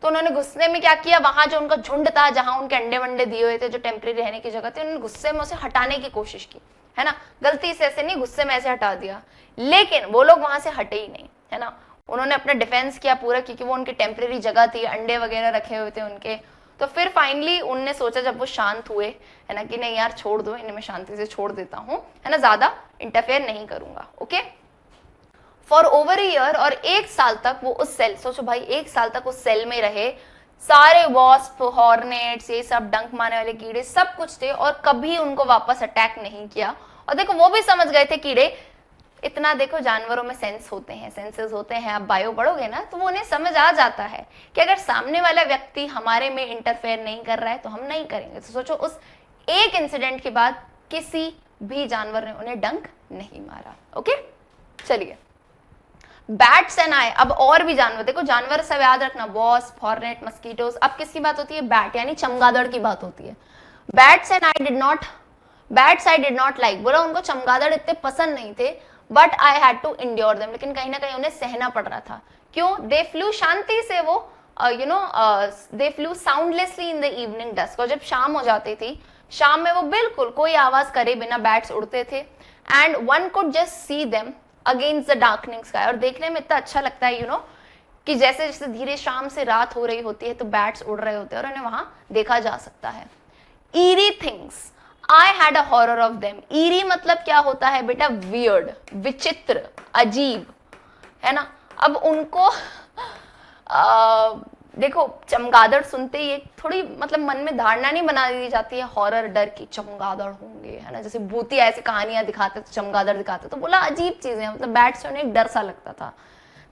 तो उन्होंने गुस्से में क्या किया, वहां जो उनका झुंड था जहां उनके अंडे वंडे दिए हुए थे, जो टेम्परेरी रहने की जगह थी, उन्होंने गुस्से में उसे हटाने की कोशिश की, है ना, गलती से ऐसे नहीं, गुस्से में ऐसे हटा दिया, लेकिन वो लोग वहां से हटे ही नहीं, है ना, उन्होंने अपना डिफेंस किया पूरा, क्योंकि वो उनकी टेम्परेरी जगह थी, अंडे वगैरह रखे हुए थे उनके। तो फिर फाइनली उनने सोचा जब वो शांत हुए, है ना, कि नहीं यार छोड़ दो इन्हें, मैं शांति से छोड़ देता हूँ, है ना, ज्यादा इंटरफेयर नहीं करूंगा। ओके, फॉर ओवर ईयर, और एक साल तक वो उस सेल, सोचो भाई एक साल तक उस सेल में रहे, सारे वॉस्प, हॉर्नेट्स, ये सब डंक मारने वाले कीड़े सब कुछ थे, और कभी उनको वापस अटैक नहीं किया। और देखो वो भी समझ गए थे कीड़े, इतना देखो जानवरों में सेंस होते हैं, सेंसेस होते हैं, आप बायो पढ़ोगे ना तो वो उन्हें समझ आ जाता है कि अगर सामने वाला व्यक्ति हमारे में इंटरफेयर नहीं कर रहा है तो हम नहीं करेंगे। तो सोचो उस एक इंसिडेंट के बाद किसी भी जानवर ने उन्हें डंक नहीं मारा। ओके, चलिए, बैट्स एंड आई, अब और भी जानवर, देखो जानवर सब याद रखना, वॉस्प, हॉर्नेट, मस्कीटोज। अब किसकी बात होती है, बैट यानी चमगादड़ की बात होती है। Bats and I did not like, बोला उनको चमगादड़ इतने पसंद नहीं थे, but I had to endure them, लेकिन कहीं ना कहीं उन्हें सहना पड़ रहा था। क्यों, दे फ्लू शांति से, वो they flew soundlessly in the evening dusk, और जब शाम हो जाती थी, शाम में वो बिल्कुल कोई आवाज करे बिना बैट्स उड़ते थे, and one could just see them against the darkening sky, और देखने में इतना अच्छा लगता है कि जैसे जैसे धीरे शाम से रात हो रही होती है तो बैट्स उड़ रहे होते हैं और उन्हें वहां देखा जा सकता है। Eerie things, I had a horror of them. Eerie मतलब क्या होता है बेटा, वियर्ड, विचित्र, अजीब, है ना। अब उनको देखो चमगादड़ सुनते ही एक थोड़ी मतलब मन में धारणा नहीं बना दी जाती है हॉरर, डर की, चमगादड़ होंगे, है ना, जैसे भूतिया ऐसी कहानियां दिखाते तो चमगादड़ दिखाते, तो बोला अजीब चीजें, मतलब बैट से उन्हें एक डर सा लगता था।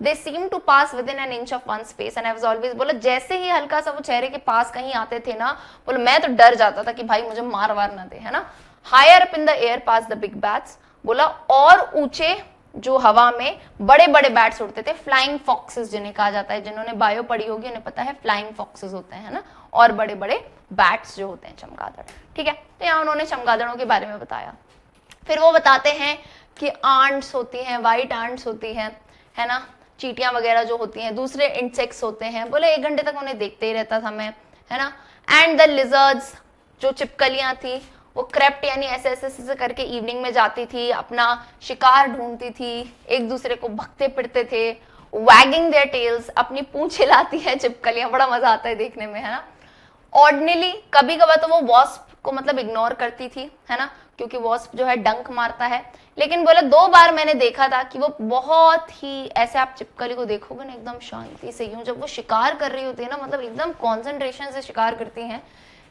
They seem to pass within an inch of one space and I was always, बोला जैसे ही हल्का सा वो चेहरे के पास कहीं आते थे ना, बोला मैं तो डर जाता था कि भाई मुझे मार वार ना दे, है ना। Higher up in the air pass the big bats, बोला और ऊंचे जो हवा में बड़े बड़े बैट्स उड़ते थे, फ्लाइंग फॉक्सेस जिन्हें कहा जाता है, जिन्होंने बायो पढ़ी होगी उन्हें पता है फ्लाइंग फॉक्सेस होते हैं ना, और बड़े बड़े बैट्स जो होते हैं चमगादड़। ठीक है, तो यहाँ उन्होंने चमगादड़ों के बारे में बताया। फिर वो बताते हैं कि आंट्स होती हैं, व्हाइट आंट्स होती हैं, है ना, चींटियां वगैरह जो होती हैं, दूसरे इंसेक्ट्स होते हैं, बोले 1 घंटे तक उन्हें देखते ही रहता था मैं, है ना। एंड द लिजर्ड्स, जो चिपकलियां थी, वो क्रेप्ट यानी ऐसे ऐसे करके इवनिंग में जाती थी, अपना शिकार ढूंढती थी, एक दूसरे को भगते फिरते थे, वैगिंग देयर टेल्स, अपनी पूंछ हिलाती है चिपकलियां, बड़ा मजा आता है देखने में, है ना। ऑर्डिनली कभी कभार तो वो वॉस्प को मतलब इग्नोर करती थी, है ना, क्योंकि वॉस्प जो है डंक मारता है, लेकिन बोला 2 बार मैंने देखा था कि वो बहुत ही ऐसे, आप चिपकली को देखोगे ना एकदम शांति से यूं, जब वो शिकार कर रही होती है ना, मतलब एकदम कॉन्सेंट्रेशन से शिकार करती हैं,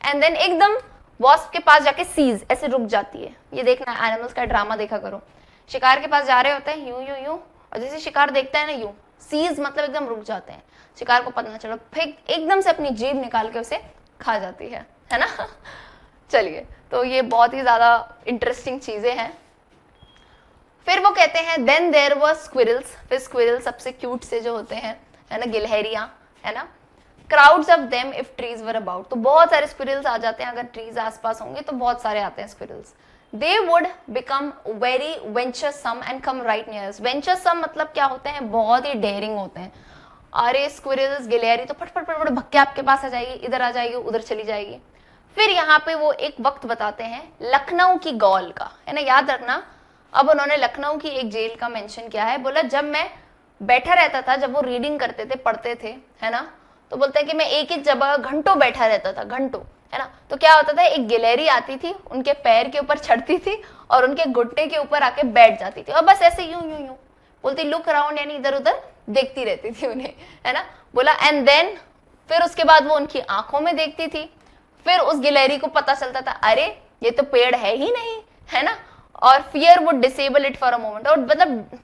एंड देन एकदम वॉस्प के पास जाके सीज ऐसे रुक जाती है। ये देखना, एनिमल्स का ड्रामा देखा करो, शिकार के पास जा रहे होते हैं यूं यूं यूं, और जैसे शिकार देखता है ना यूं, सीज मतलब एकदम रुक जाते हैं, शिकार को पता ना चलो, फिर एकदम से अपनी जीभ निकाल के उसे खा जाती है ना। चलिए, तो ये बहुत ही ज्यादा इंटरेस्टिंग चीजें हैं। फिर वो कहते हैं देन देयर वर स्क्विरल्स, फिर स्क्विरल सबसे क्यूट से जो होते हैं, है ना, गिलहरियां, है ना, crowds of them if trees were about, तो बहुत सारे स्क्विरल्स आ जाते हैं, अगर ट्रीज आसपास होंगे तो बहुत सारे आते हैं squirrels. They would become very venturesome and come right near us. Venturesome मतलब क्या होते हैं, बहुत ही डेयरिंग होते हैं। अरे स्क्विरल्स, गिलहरी तो फट फट फट भग के आपके पास आ जाएगी, इधर आ जाएगी, उधर चली जाएगी। फिर यहाँ पे वो एक वक्त बताते हैं लखनऊ की गौल का, है ना, याद रखना। अब उन्होंने लखनऊ की एक जेल का मेंशन किया है, बोला जब मैं बैठा रहता था, जब वो रीडिंग करते थे, पढ़ते थे, है ना, तो बोलते हैं कि मैं एक ही जगह घंटों बैठा रहता था, घंटों, है ना। तो क्या होता था, एक गिलहरी आती थी, उनके पैर के ऊपर चढ़ती थी और उनके घुटने के ऊपर आके बैठ जाती थी, और बस ऐसे यूं यूं यूं बोलती, लुक अराउंड, यानी इधर उधर देखती रहती थी उन्हें, है ना। बोला एंड देन फिर उसके बाद वो उनकी आंखों में देखती थी, फिर उस गिलहरी को पता चलता था अरे ये तो पेड़ है ही नहीं, है ना, और fear would disable it for a moment, और मतलब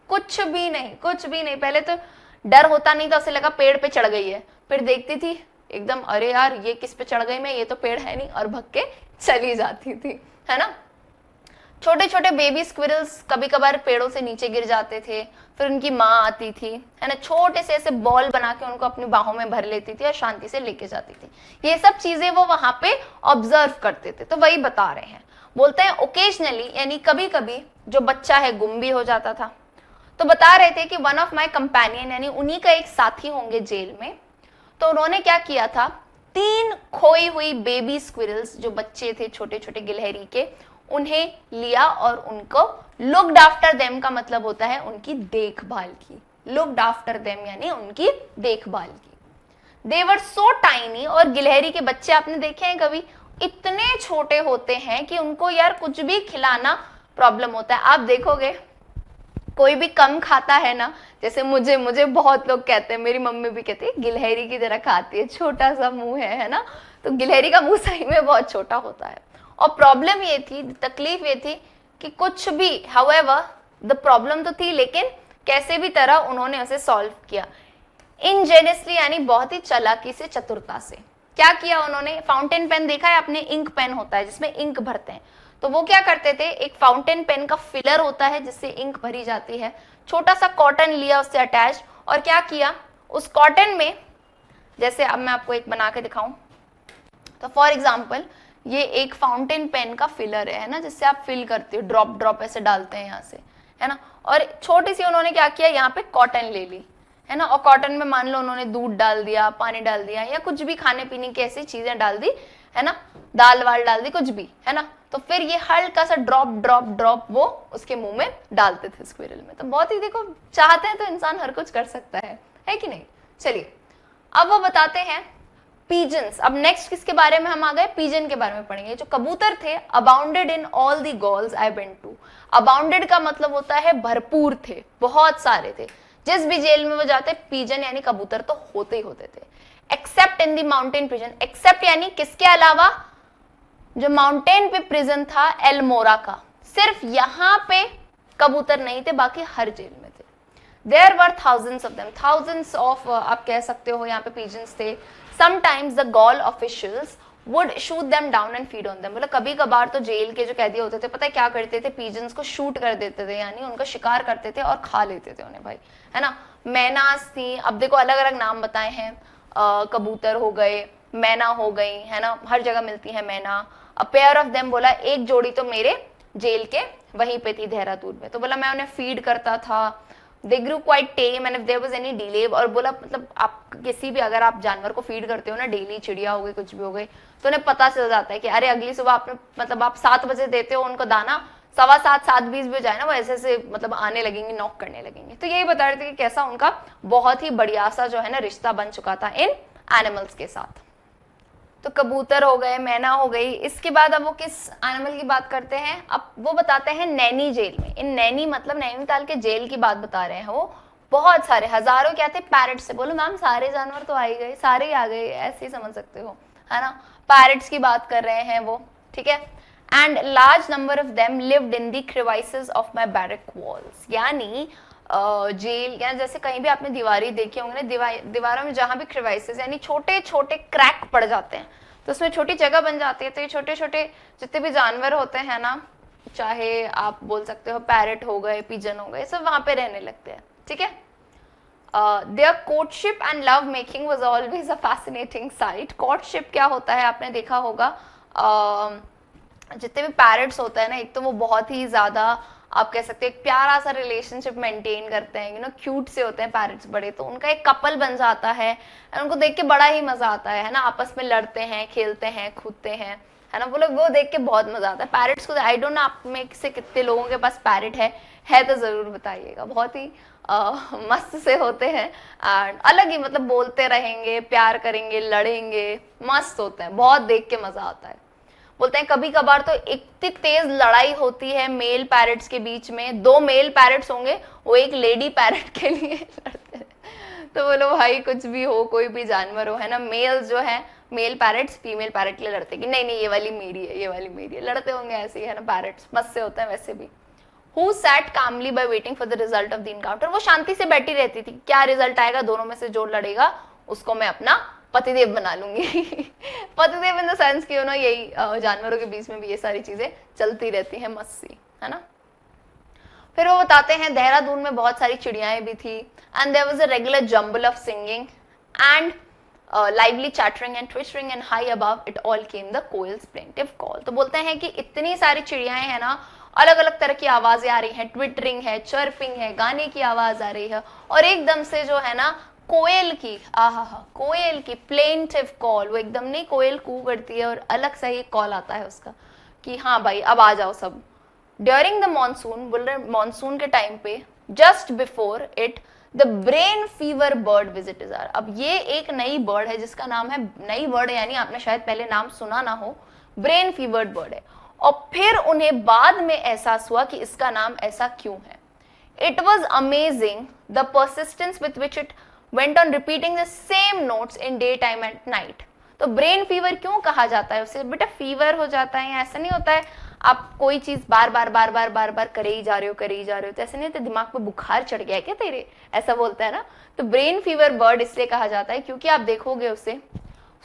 कुछ भी नहीं, पहले तो डर होता नहीं था, उसे लगा पेड़ पे चढ़ गई है, फिर देखती थी एकदम अरे यार ये किस पे चढ़ गई मैं, ये तो पेड़ है नहीं, और भग के चली जाती थी, है ना। छोटे छोटे बेबी स्क्विरल्स कभी कभार पेड़ों से नीचे गिर जाते थे, फिर उनकी माँ आती थी, है ना, छोटे से ऐसे बॉल बना के उनको अपनी बाहों में भर लेती थी और शांति से लेके जाती थी। ये सब चीजें वो वहां पे ऑब्जर्व करते थे। तो वही बता रहे हैं, बोलते हैं ओकेजनली यानी कभी कभी जो बच्चा है गुम भी हो जाता था। तो बता रहे थे कि वन ऑफ माई कंपेनियन यानी उन्हीं का एक साथी होंगे जेल में, तो उन्होंने क्या किया था, 3 खोई हुई बेबी स्क्विरल्स जो बच्चे थे छोटे छोटे गिलहरी के, उन्हें लिया और उनको लुक्ड आफ्टर देम का मतलब होता है उनकी देखभाल की, लुक्ड आफ्टर देम यानी उनकी देखभाल की। दे वर सो टाइनी, और गिलहरी के बच्चे आपने देखे हैं कभी, इतने छोटे होते हैं कि उनको यार कुछ भी खिलाना प्रॉब्लम होता है। आप देखोगे कोई भी कम खाता है ना, जैसे मुझे बहुत लोग कहते हैं, मेरी मम्मी भी कहती है गिलहरी की तरह खाती है, छोटा सा मुंह है ना, तो गिलहरी का मुंह सही में बहुत छोटा होता है। और प्रॉब्लम ये थी, तकलीफ ये थी कि कुछ भी, हाउएवर द प्रॉब्लम तो थी, लेकिन कैसे भी तरह उन्होंने उसे सॉल्व किया इनजेनियसली यानी बहुत ही चालाकी से, चतुरता से। क्या किया उन्होंने, फाउंटेन पेन देखा है आपने, इंक पेन होता है जिसमें इंक भरते हैं, तो वो क्या करते थे, एक फाउंटेन पेन का फिलर होता है जिससे इंक भरी जाती है, छोटा सा कॉटन लिया उससे अटैच, और क्या किया उस कॉटन में, जैसे अब मैं आपको एक बना के दिखाऊं, तो फॉर एग्जाम्पल ये एक फाउंटेन पेन का फिलर है ना, जिससे आप फिल करते हो, ड्रॉप ड्रॉप ऐसे डालते हैं यहाँ से, है ना, और छोटी सी उन्होंने क्या किया, यहाँ पे कॉटन ले ली, है ना, और कॉटन में मान लो उन्होंने दूध डाल दिया, पानी डाल दिया, या कुछ भी खाने पीने की ऐसी चीजें डाल दी, है ना, दाल वाल डाल दी, कुछ भी, है ना, तो फिर ये हल्का सा ड्रॉप ड्रॉप ड्रॉप वो उसके मुंह में डालते थे स्क्विरल में। तो बहुत ही, देखो चाहते हैं तो इंसान हर कुछ कर सकता है कि नहीं। चलिए अब वो बताते हैं पीजन्स। अब नेक्स्ट किसके बारे में हम आ गए, पीजन के बारे में पढ़ेंगे। जो कबूतर थे, abounded in all the gaols I went to. Abounded का मतलब होता है भरपूर थे, बहुत सारे थे, जिस भी जेल में वो जाते पीजन यानी कबूतर तो होते ही होते थे। Except in the mountain prison, except यानी किसके अलावा, जो माउंटेन पे प्रिजन था एल्मोरा का, सिर्फ यहां पे कबूतर नहीं थे, बाकी हर जेल में थे। There were thousands of them, thousands of आप कह सकते हो यहाँ पे पिजन्स थे। Sometimes the gaol officials would shoot them down and feed on them, मतलब कभी कभार तो जेल के जो कैदी होते थे पता है क्या करते थे, पिजन्स को शूट कर देते थे, यानी उनका शिकार करते थे और खा लेते थे उन्हें भाई, है ना। मैनास थी, अब देखो अलग अलग नाम बताए हैं, कबूतर हो गए, मैना हो गई, है ना, हर जगह मिलती है मैना। अ पेयर ऑफ देम बोला एक जोड़ी तो मेरे जेल के वहीं पे थी देहरादून में, तो बोला मैं उन्हें फीड करता था। They grew quite tame and if there was any delay, और बोला मतलब आप किसी भी अगर आप जानवर को फीड करते हो ना डेली, चिड़िया हो गई कुछ भी हो गई, तो उन्हें पता चल जाता है कि अरे अगली सुबह आपने मतलब आप 7 बजे देते हो उनको दाना, 7:15 7:20 भी हो जाए ना वो ऐसे ऐसे मतलब आने लगेंगे, नॉक करने लगेंगे। तो यही बता रहे थे कि कैसा उनका बहुत ही बढ़िया सा जो है ना रिश्ता बन चुका था इन एनिमल्स के साथ। तो कबूतर हो गए, मैना हो गई। इसके बाद अब वो किस एनिमल की बात करते हैं, अब वो बताते हैं नैनी जेल में। इन नैनी मतलब नैनीताल के जेल की बात बता रहे हैं। वो बहुत सारे हजारों क्या थे पैरट से, बोलो मैम सारे जानवर तो आ ही गए, सारे ही आ गए, ऐसे ही समझ सकते हो, है ना। पैरट्स की बात कर रहे हैं वो, ठीक है। And large number of them lived in the crevices of my barrack walls, यानी जेल या जैसे कहीं भी आपने दीवारी देखी होंगे ना, दीवारों में जहां भी क्रिवाइसेस यानी छोटे छोटे क्रैक पड़ जाते हैं तो उसमें छोटी जगह बन जाती है, तो ये छोटे छोटे जितने भी जानवर होते हैं ना, चाहे आप बोल सकते हो पैरट हो गए, पिजन हो गए, सब वहां पे रहने लगते हैं, ठीक है। Their courtship and love making was always a fascinating sight. Courtship क्या होता है आपने देखा होगा, जितने भी पैरट्स होते हैं ना, एक तो वो बहुत ही ज्यादा आप कह सकते हैं एक प्यारा सा रिलेशनशिप मेंटेन करते हैं, यू नो क्यूट से होते हैं पैरट्स बड़े, तो उनका एक कपल बन जाता है, उनको देख के बड़ा ही मजा आता है ना, आपस में लड़ते हैं, खेलते हैं, कूदते हैं, है ना, वो लोग वो देख के बहुत मजा आता है पैरट्स को। आई डोंट नो आप में से कितने लोगों के पास पैरट है तो जरूर बताइएगा, बहुत ही मस्त से होते हैं एंड अलग ही मतलब बोलते रहेंगे, प्यार करेंगे, लड़ेंगे, मस्त होते हैं, बहुत देख के मजा आता है। बोलते हैं कभी कभार तो इतनी तेज लड़ाई होती है मेल पैरट्स के बीच में, 2 मेल पैरट्स होंगे वो एक लेडी पैरट के लिए लड़ते हैं। तो बोलो भाई कुछ भी हो, कोई भी जानवर हो, है ना, मेल जो है मेल पैरट्स फीमेल पैरट के लिए लड़ते कि नहीं नहीं ये वाली मेरी है, ये वाली मेरी है, लड़ते होंगे ऐसे ही, है ना, पैरट्स मस्त से होते हैं वैसे भी। Who sat calmly by waiting for the result of the encounter, वो शांति से बैठी रहती थी, क्या रिजल्ट आएगा, दोनों में से जो लड़ेगा उसको मैं अपना पतिदेव बना लूंगी। पतिदेव इन द सेंस कि यही जानवरों के बीच में भी ये सारी चीजें चलती रहती है, मस्ती, है ना। फिर वो बताते हैं देहरादून में बहुत सारी चिड़ियाएं भी थी, and there was a regular jumble of singing and lively chattering and twittering, and high above it all came the coils plaintive call। तो बोलते हैं कि इतनी सारी चिड़ियाएं हैं ना, अलग अलग तरह की आवाजें आ रही हैं, ट्विटरिंग है, चर्पिंग है, गाने की आवाज आ रही है, और एकदम से जो है ना कोयल की, आहा कोयल की प्लेंटिव कॉल, वो एकदम नहीं कोयल कू करती है और अलग सा ही कॉल आता है उसका कि हाँ भाई अब आ जाओ सब। ड्यूरिंग द मानसून, बोल रहे मानसून के टाइम पे, just before it the brain fever bird visitors are. अब ये एक नई बर्ड है जिसका नाम है, नई बर्ड है यानी आपने शायद पहले नाम सुना ना हो, ब्रेन फीवर बर्ड है। और फिर उन्हें बाद में एहसास हुआ कि इसका नाम ऐसा क्यों है। It was amazing the persistence with which it went on repeating the same notes in day time and night. तो ब्रेन फीवर क्यों कहा जाता है उसे, बेटा फीवर हो जाता है, ऐसा नहीं होता है आप कोई चीज बार बार करे ही जा रहे हो, तो ऐसे नहीं होता दिमाग पे बुखार चढ़ गया है क्या तेरे, ऐसा बोलता है ना। तो ब्रेन फीवर बर्ड इसलिए कहा जाता है क्योंकि आप देखोगे उसे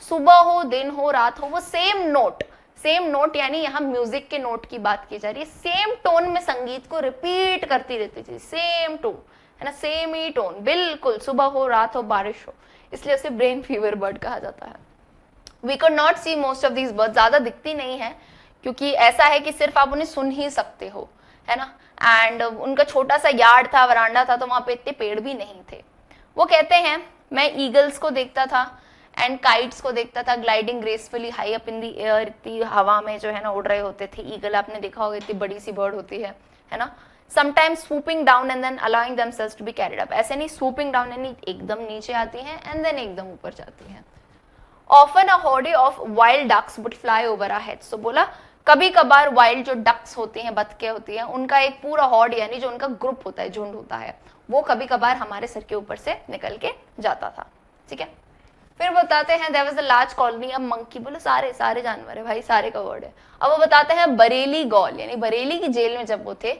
सुबह हो, दिन हो, रात हो, वो सेम नोट यानी यहाँ म्यूजिक के नोट की बात की जा रही है, सेम टोन में संगीत को रिपीट करती रहती थी, सेम टोन है ना, सेम ही टोन, बिल्कुल सुबह हो, रात हो, बारिश हो, इसलिए उसे ब्रेन फीवर बर्ड कहा जाता है। We could not see most of these bird, ज्यादा दिखती नहीं है क्योंकि ऐसा है कि सिर्फ आप उन्हें सुन ही सकते हो, है ना। एंड उनका छोटा सा यार्ड था, वरांडा था, तो वहां पे इतने पेड़ भी नहीं थे। वो कहते हैं मैं ईगल्स को देखता था एंड काइट्स को देखता था, gliding gracefully high up in the air, इतनी हवा में जो है ना उड़ रहे होते थे। ईगल आपने देखा होगा इतनी बड़ी सी बर्ड होती है ना। Sometimes swooping down and then allowing themselves to be carried up, ऐसे नहीं स्वूपिंग डाउन यानी एकदम नीचे आती हैं एंड देन एकदम ऊपर जाती हैं। Often a horde of wild ducks would fly over our heads, तो बोला कभी कभार वाइल्ड जो डक्स होती हैं, बतखें होती हैं, उनका एक पूरा हॉर्ड यानी जो उनका ग्रुप होता है, झुंड होता है, वो कभी कभार हमारे सर के ऊपर से निकल के जाता था, ठीक है। फिर बताते हैं there was a large colony of monkey, बोलो सारे जानवर है भाई, सारे का वर्ड है। अब वो बताते हैं बरेली गॉल यानी बरेली की जेल में जब वो थे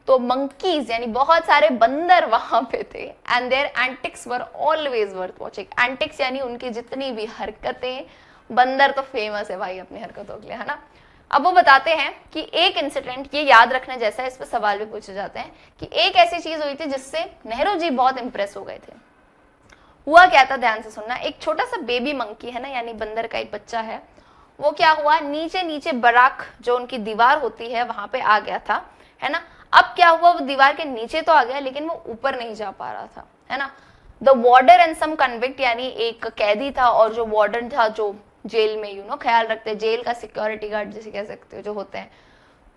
तो मंकीज यानी बहुत सारे बंदर वहां पे थे, and their antics were always worth watching. Antics यानी उनकी जितनी भी हरकतें, बंदर तो फेमस है भाई अपनी हरकतों के लिए, है ना। अब वो बताते हैं कि एक इंसिडेंट, ये याद रखने जैसा है, इस पर सवाल भी पूछे जाते हैं कि एक ऐसी चीज हुई थी जिससे नेहरू जी बहुत इंप्रेस हो गए थे। हुआ क्या था, ध्यान से सुनना। एक छोटा सा बेबी मंकी है ना, यानी बंदर का एक बच्चा है, वो क्या हुआ, नीचे बराक जो उनकी दीवार होती है वहां पे आ गया था, है ना। अब क्या हुआ, वो दीवार के नीचे तो आ गया लेकिन वो ऊपर नहीं जा पा रहा था, है ना। The warder and some convict यानी एक कैदी था और जो वार्डन था जो जेल में ख्याल रखते हैं, जेल का सिक्योरिटी गार्ड जिसे कह सकते हो जो होते हैं,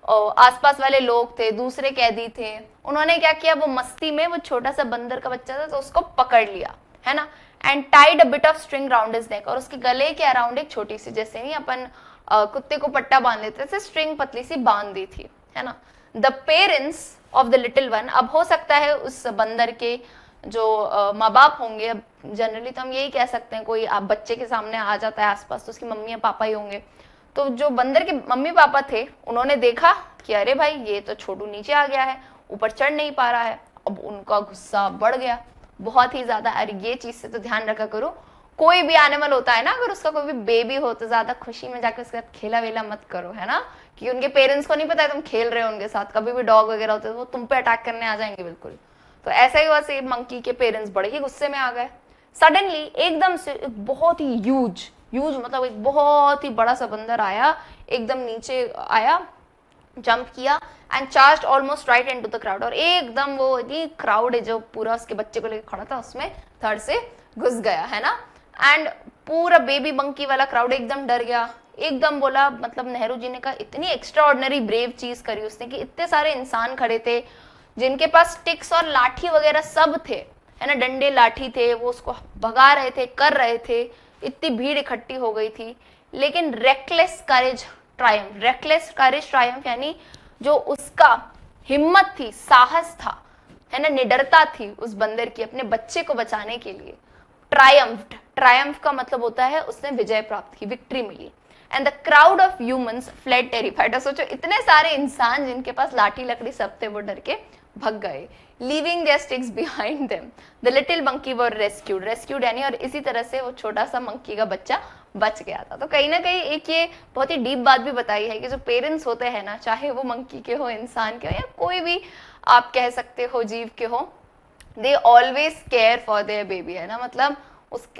और आसपास वाले लोग थे, दूसरे कैदी थे, उन्होंने क्या किया, वो मस्ती में वो छोटा सा बंदर का बच्चा था तो उसको पकड़ लिया, है ना, and Tide a bit of string round his neck, और उसके गले के अराउंड एक छोटी सी, जैसे नहीं अपन कुत्ते को पट्टा बांध लेते थे, स्ट्रिंग पतली सी बांध दी थी, है ना। The parents of the little one, अब हो सकता है उस बंदर के जो माँ बाप होंगे, जनरली तो हम यही कह सकते हैं, कोई आप बच्चे के सामने आ जाता है आसपास तो उसकी मम्मी या पापा ही होंगे, तो जो बंदर के मम्मी पापा थे उन्होंने देखा कि अरे भाई ये तो छोटू नीचे आ गया है, ऊपर चढ़ नहीं पा रहा है। अब उनका गुस्सा बढ़ गया बहुत ही ज्यादा। अरे ये चीज से तो ध्यान रखा करो, कोई भी एनिमल होता है ना, अगर उसका कोई भी बेबी हो तो ज्यादा खुशी में जाकर उसके साथ खेला वेला मत करो, है ना, कि उनके पेरेंट्स को नहीं पता है तुम खेल रहे हो उनके साथ। कभी भी डॉग वगैरह होते हैं वो तुम पे अटैक करने आ जाएंगे बिल्कुल। तो ऐसा ही हुआ, से मंकी के पेरेंट्स बड़े ही गुस्से में आ गए। सडनली एकदम से एक बहुत ही ह्यूज मतलब एक बहुत ही बड़ा सा बंदर आया, एकदम नीचे आया, जंप किया and charge almost right into the crowd, और एकदम वो ये क्राउड है जो पूरा उसके बच्चे को लेकर खड़ा था उसमें थर्ड से घुस गया, है ना। एंड पूरा बेबी मंकी वाला क्राउड एकदम डर गया, एकदम बोला, मतलब नेहरू जी ने कहा इतनी एक्स्ट्रा ऑर्डिनरी ब्रेव चीज करी उसने कि इतने सारे इंसान खड़े थे जिनके पास स्टिक्स और लाठी वगैरह सब थे, है ना, डंडे लाठी थे, वो उसको भगा रहे थे, कर रहे थे, इतनी भीड़ इकट्ठी हो गई थी, लेकिन रेकलेस करेज ट्रायम्फ यानी जो उसका हिम्मत थी, साहस था, है ना, निडरता थी उस बंदर की अपने बच्चे को बचाने के लिए। ट्रायम्फ का मतलब होता है उसने विजय प्राप्त की, विक्ट्री मिली। And the crowd of humans fled terrified. सोचो इतने सारे इंसान जिनके पास लाठी लकड़ी सब थे वो डर के भग गए, leaving their sticks behind them. The little monkey were rescued यानी, और इसी तरह से वो छोटा सा मंकी का बच्चा बच गया था। तो कहीं ना कहीं एक ये बहुत ही डीप बात भी बताई है कि जो पेरेंट्स होते हैं ना, चाहे वो मंकी के हो, इंसान के हो, या कोई भी आप कह सकते हो जीव के हो, they always care for their baby, है ना। मतलब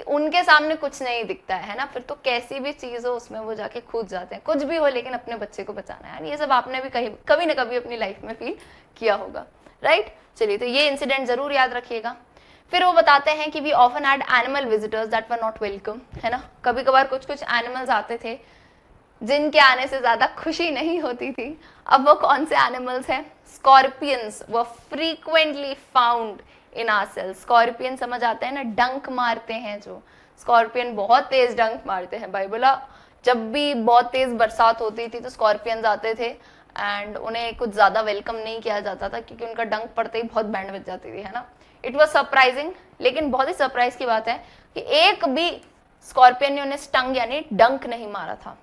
उनके सामने कुछ नहीं दिखता है ना, फिर तो कैसी भी चीज हो उसमें वो जाके कूद जाते हैं, कुछ भी हो, लेकिन अपने बच्चे को बचाना है। ये सब आपने भी कभी ना कभी अपनी लाइफ में फील किया होगा, राइट। चलिए, तो ये इंसिडेंट जरूर याद रखिएगा। फिर वो बताते हैं कि we often had animal visitors that were not welcome, है ना। कभी कभार कुछ कुछ एनिमल्स आते थे जिनके आने से ज्यादा खुशी नहीं होती थी। अब वो कौन से एनिमल्स हैं? Scorpions were frequently found in our cells. Scorpion समझ आते हैं ना, डंक मारते हैं जो स्कॉर्पियन, बहुत तेज डंक मारते हैं भाई। बोला जब भी बहुत तेज बरसात होती थी तो स्कॉर्पियंस आते थे एंड उन्हें कुछ ज्यादा वेलकम नहीं किया जाता था क्योंकि उनका डंक पड़ते ही बहुत बैंड बज जाती थी, है ना। इट वॉज सरप्राइजिंग, लेकिन बहुत ही सरप्राइज की बात है कि एक भी स्कॉर्पियन ने उन्हें स्टंग यानी डंक नहीं मारा था,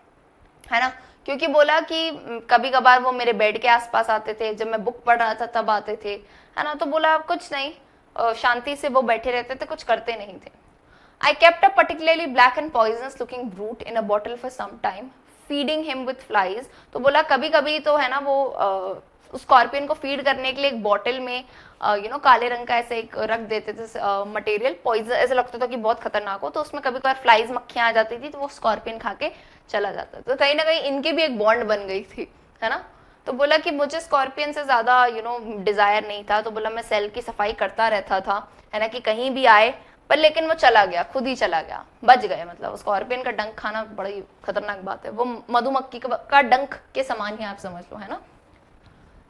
है ना। क्योंकि बोला कि कभी कभार वो मेरे बेड के आसपास आते थे, जब मैं बुक पढ़ रहा था तब आते थे, है ना। तो बोला कुछ नहीं, शांति से वो बैठे रहते थे, कुछ करते नहीं थे। I kept a particularly black and poisonous looking brute in a bottle for some time, feeding him with flies। तो बोला कभी कभी तो है ना वो उस स्कॉर्पियन को फीड करने के लिए एक बॉटल में काले रंग का ऐसे एक रख देते थे मटेरियल, पॉइजन, ऐसा लगता था कि बहुत खतरनाक हो, तो उसमें कभी कभार फ्लाइज मक्खियां आ जाती थी, तो वो स्कॉर्पियन खा के चला जाता। तो कहीं ना कहीं इनकी भी एक बॉन्ड बन गई थी, है ना। तो बोला कि मुझे स्कॉर्पियन से ज्यादा डिजायर नहीं था। तो बोला मैं सेल की सफाई करता रहता था, है ना, कि कहीं भी आए, पर लेकिन वो चला गया, खुद ही चला गया, बच गए। मतलब स्कॉर्पियन का डंक खाना बड़ी खतरनाक बात है, वो मधुमक्खी का डंक के समान ही आप समझ लो, है ना।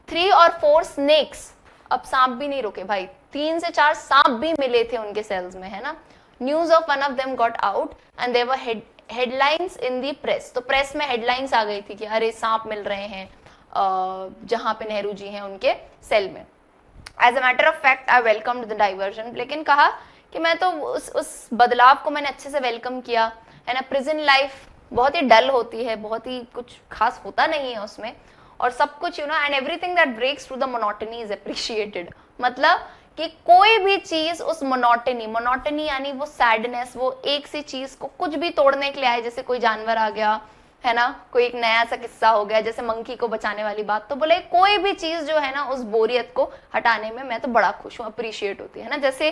3 or 4 स्नेक्स, अब सांप भी नहीं रुके भाई, 3 से 4 सांप भी मिले थे उनके सेल्स में, है ना। News of one of them got out and there were headlines in the press. तो प्रेस में हेडलाइंस आ गई थी कि अरे सांप मिल रहे हैं जहां पे नेहरू जी हैं उनके सेल में। As a matter of fact I welcomed the diversion, लेकिन कहा कि मैं तो उस बदलाव को मैंने अच्छे से वेलकम किया, है ना। प्रिजन लाइफ बहुत ही डल होती है, बहुत ही कुछ खास होता नहीं है उसमें, और सब कुछ and everything that breaks through the monotony is appreciated. मतलब कि कोई भी चीज उस मोनोटनी यानी वो सैडनेस, वो एक सी चीज को कुछ भी तोड़ने के लिए आए, जैसे कोई जानवर आ गया, है ना, कोई एक नया सा किस्सा हो गया, जैसे मंकी को बचाने वाली बात। तो बोले कोई भी चीज जो है ना उस बोरियत को हटाने में मैं तो बड़ा खुश हूँ, अप्रिशिएट होती है ना। जैसे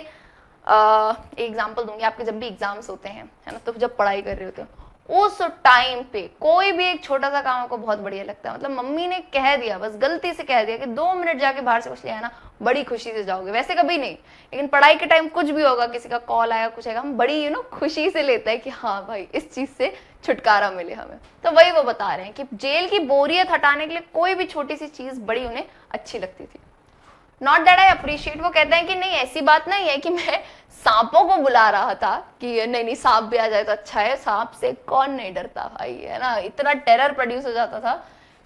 एग्जाम्पल दूंगी, आपके जब भी एग्जाम्स होते हैं, है ना, तो जब पढ़ाई कर रहे होते हो उस टाइम पे कोई भी एक छोटा सा काम आपको बहुत बढ़िया लगता है। मतलब मम्मी ने कह दिया, बस गलती से कह दिया कि 2 मिनट जाके बाहर से कुछ ले आना, बड़ी खुशी से जाओगे, वैसे कभी नहीं, लेकिन पढ़ाई के टाइम कुछ भी होगा, किसी का कॉल आया, कुछ आएगा, हम बड़ी खुशी से लेते हैं कि हाँ भाई इस चीज से छुटकारा मिले हमें। तो वही वो बता रहे हैं कि जेल की बोरियत हटाने के लिए कोई भी छोटी सी चीज बड़ी उन्हें अच्छी लगती थी। नॉट दैट आई अप्रिशिएट, वो कहते हैं कि नहीं ऐसी बात नहीं है कि मैं सांपों को बुला रहा था कि नहीं सांप भी आ जाए तो अच्छा है, सांप से कौन नहीं डरता भाई, है ना, इतना टेरर प्रोड्यूस हो जाता था।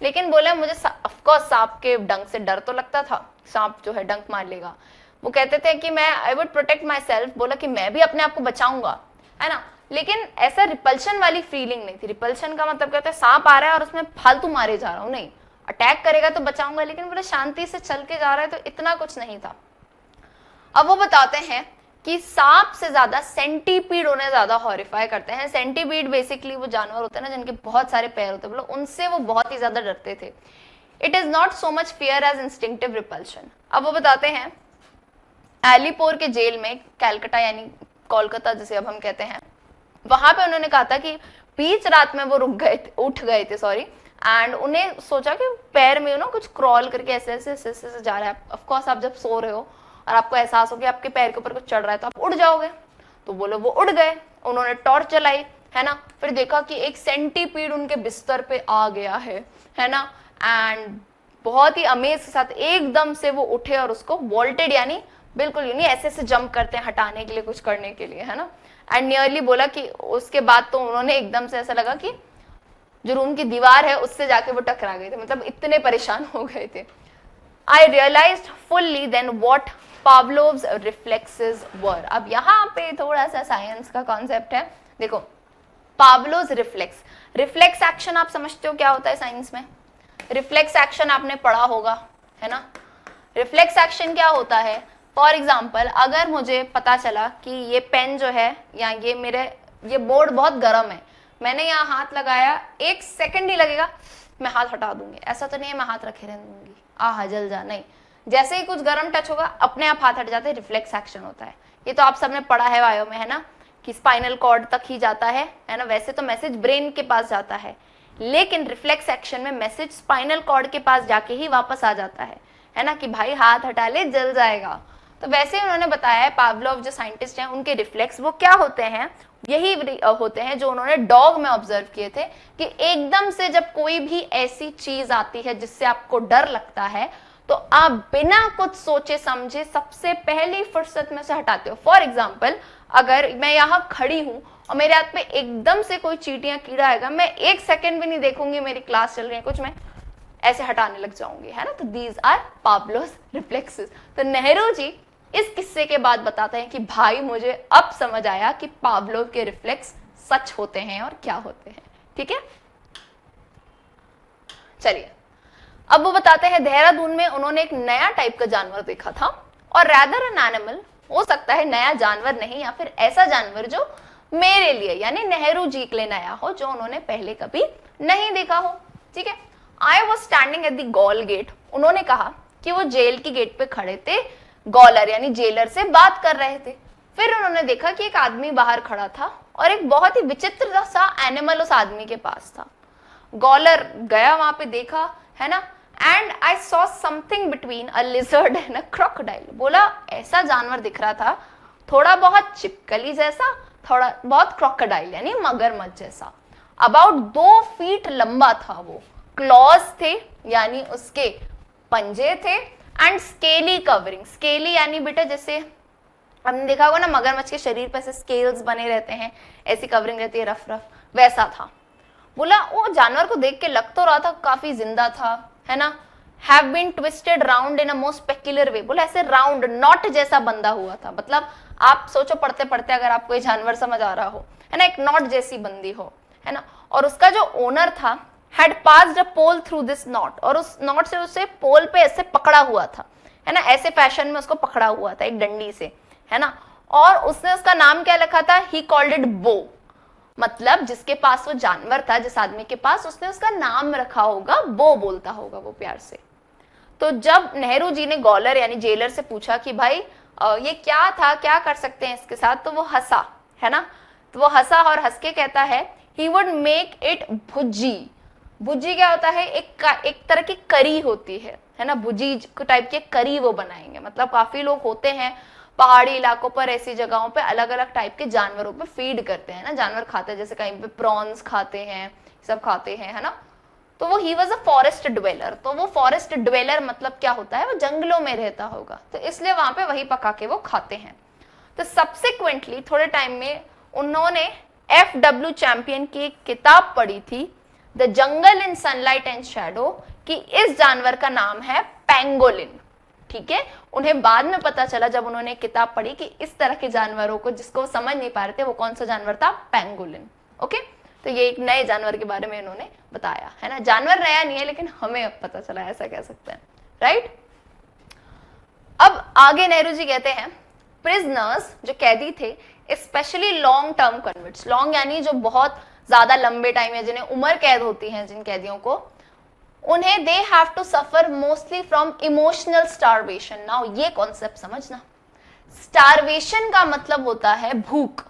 लेकिन बोले मुझे ऑफकोर्स सांप के डंक से डर तो लगता था, सांप जो है डंक मार लेगा। वो कहते थे कि मैं I would protect my self, बोला कि मैं भी अपने आप को बचाऊंगा, है ना। लेकिन ऐसा रिपल्शन वाली फीलिंग नहीं थी। रिपल्शन का मतलब कहते हैं सांप आ रहा है और उसमें फालतू मारे जा रहा हूं, नहीं, अटैक करेगा तो बचाऊंगा, लेकिन बोले शांति से चल के जा रहा है तो इतना कुछ नहीं था। अब वो बताते हैं कि सांप से ज्यादा सेंटीपीड उन्हें ज्यादा हॉरिफाई करते हैं। सेंटीपीड बेसिकली वो जानवर होते हैं ना जिनके बहुत सारे पैर होते हैं, बोलो उनसे वो बहुत ही ज्यादा डरते थे। It is not so much fear as instinctive repulsion. अब वो बताते हैं एलिपोर के जेल में, कैलकाटा यानी कोलकाता जिसे अब हम कहते हैं, वहां पे उन्होंने कहा था कि बीच रात में वो उठ गए थे सॉरी, एंड उन्हें सोचा कि पैर में कुछ क्रॉल करके ऐसे ऐसे ऐसे ऐसे जा रहा है। ऑफ कोर्स आप जब सो रहे हो और आपको एहसास हो कि आपके पैर के ऊपर कुछ चढ़ रहा है तो आप उड़ जाओगे। तो बोलो वो उड़ गए, उन्होंने टॉर्च जलाई, है ना, फिर देखा कि एक सेंटीपीड उनके बिस्तर पे आ गया है ना, एंड बहुत ही अमेज के साथ एकदम से वो उठे और उसको वॉल्टेड यानी बिल्कुल ऐसे ऐसे जंप करते हैं हटाने के लिए, कुछ करने के लिए, है ना। एंड नियरली बोला कि उसके बाद तो उन्होंने एकदम से ऐसा लगा कि जो रूम की दीवार है उससे जाके वो टकरा गए थे, मतलब इतने परेशान हो गए थे। I realised fully then what Pavlov's reflexes were. अब यहाँ पे थोड़ा सा साइंस का कॉन्सेप्ट है। देखो पावलोस रिफ्लेक्स। रिफ्लेक्स एक्शन आप समझते हो क्या होता है साइंस में? रिफ्लेक्स एक्शन आपने पढ़ा होगा, है ना? रिफ्लेक्स एक्शन क्या होता है? फॉर एग्जाम्पल, अगर मुझे पता चला कि ये पेन जो है या ये बोर्ड बहुत गर्म है, मैंने यहाँ हाथ लगाया, 1 सेकंड ही लगेगा, मैं हाथ हटा दूंगी। ऐसा तो नहीं है मैं हाथ रखे रहने दूंगी, आहा जल जा, नहीं। जैसे ही कुछ गर्म टच होगा अपने आप हाथ हट जाते हैं, रिफ्लेक्स एक्शन होता है। ये तो आप सबने पढ़ा है बायो में, है ना, कि स्पाइनल कॉर्ड तक ही जाता है ना? वैसे तो मैसेज ब्रेन के पास जाता है, लेकिन रिफ्लेक्स एक्शन में मैसेज स्पाइनल कॉर्ड के पास जाके ही वापस आ जाता है ना, कि भाई हाथ हटा ले जल जाएगा। तो वैसे ही उन्होंने बताया है, पावलोव जो साइंटिस्ट हैं उनके रिफ्लेक्स वो क्या होते हैं, यही होते हैं जो उन्होंने डॉग में ऑब्जर्व किए थे, कि एकदम से जब कोई भी ऐसी चीज आती है जिससे आपको डर लगता है तो आप बिना कुछ सोचे समझे सबसे पहली फुर्सत में से हटाते हो। फॉर एग्जाम्पल, अगर मैं यहाँ खड़ी हूं और मेरे हाथ पे एकदम से कोई चींटी या कीड़ा आएगा, मैं 1 सेकंड भी नहीं देखूंगी मेरी क्लास चल रही है कुछ, मैं ऐसे हटाने लग जाऊंगी, है ना? तो दीज आर पावलोस रिफ्लेक्सेस। तो नेहरू जी इस किस्से के बाद बताते हैं कि भाई मुझे अब समझ आया कि पावलोव के रिफ्लेक्स सच होते हैं और क्या होते हैं। ठीक है, चलिए अब वो बताते हैं देहरादून में उन्होंने एक नया टाइप का जानवर देखा था, और रैदर एन एनिमल, हो सकता है नया जानवर नहीं, या फिर ऐसा जानवर जो मेरे लिए यानी नेहरू जी के लिए नया हो, जो उन्होंने पहले कभी नहीं देखा हो। ठीक है, I was standing at the gaol gate. उन्होंने कहा कि वो जेल की गेट पे खड़े थे, गॉलर यानी जेलर से बात कर रहे थे। फिर उन्होंने देखा कि एक आदमी बाहर खड़ा था और एक बहुत ही विचित्र सा एनिमल उस आदमी के पास था। गॉलर गया वहां पे, देखा, है ना, and I saw something between a lizard and a crocodile. बोला ऐसा जानवर दिख रहा था, थोड़ा बहुत चिपकली जैसा, थोड़ा बहुत क्रोकोडाइल यानी मगरमच्छ जैसा। अबाउट 2 फीट लंबा था वो, क्लॉज थे यानी उसके पंजे थे, एंड स्केली कवरिंग। स्केली यानी बेटा जैसे हमने देखा होगा ना मगरमच्छ के शरीर पे ऐसे स्केल्स बने रहते हैं, ऐसी कवरिंग रहती है रफ रफ, वैसा था। बोला वो जानवर को देख के लग तो रहा था काफी जिंदा था, है ना, have been twisted round in a most peculiar way. बोला ऐसे राउंड नॉट जैसा बंधा हुआ था, मतलब आप सोचो पढ़ते पढ़ते अगर आपको ये जानवर समझ आ रहा हो, है ना, एक नॉट जैसी बंदी हो, है ना, और उसका जो ओनर था had passed a pole through this knot, और उस नॉट से उसे पोल पे ऐसे पकड़ा हुआ था, है ना, ऐसे फैशन में उसको पकड़ा हुआ था एक डंडी से, है ना, और उसने उसका नाम क्या लिखा था, he called it बो, मतलब जिसके पास वो जानवर था, जिस आदमी के पास, उसने उसका नाम रखा होगा, बो बोलता होगा वो प्यार से। तो जब नेहरू जी ने गॉलर यानी जेलर से पूछा कि भाई ये क्या था, क्या कर सकते हैं इसके साथ, तो वो हंसा, है ना, तो वो हंसा और हंस के कहता है he would make it भुज्जी। भुज्जी क्या होता है, एक तरह की करी होती है ना, भुजी टाइप की करी वो बनाएंगे। मतलब काफी लोग होते हैं पहाड़ी इलाकों पर, ऐसी जगहों पे अलग अलग टाइप के जानवरों पे फीड करते हैं ना, जानवर खाते हैं, जैसे कहीं पे प्रॉन्स खाते हैं, सब खाते हैं, है ना। तो वो he was a forest dweller. तो वो फॉरेस्ट ड्वेलर मतलब क्या होता है, वो जंगलों में रहता होगा, तो इसलिए वहां पे वही पका के वो खाते हैं। तो सब्सिक्वेंटली थोड़े टाइम में उन्होंने FW चैंपियन की एक किताब पढ़ी थी, the jungle in sunlight and shadow, कि इस जानवर का नाम है पेंगोलिन। ठीक है, उन्हें बाद में पता चला जब उन्होंने किताब पढ़ी कि इस तरह के जानवरों को जिसको समझ नहीं पा रहे थे वो कौन सा जानवर था, पेंगोलिन। ओके, तो ये एक नए जानवर के बारे में इन्होंने बताया, है ना। जानवर नया नहीं है लेकिन हमें अब पता चला, ऐसा कह सकते हैं, राइट। अब आगे नेहरू जी कहते हैं प्रिजनर्स जो कैदी थे, specially long term convicts, long यानी जो बहुत ज्यादा लंबे टाइम है, जिन्हें उम्र कैद होती है, जिन कैदियों को, उन्हें they have to suffer mostly from emotional starvation. Now ये कॉन्सेप्ट समझना, स्टारवेशन का मतलब होता है भूख,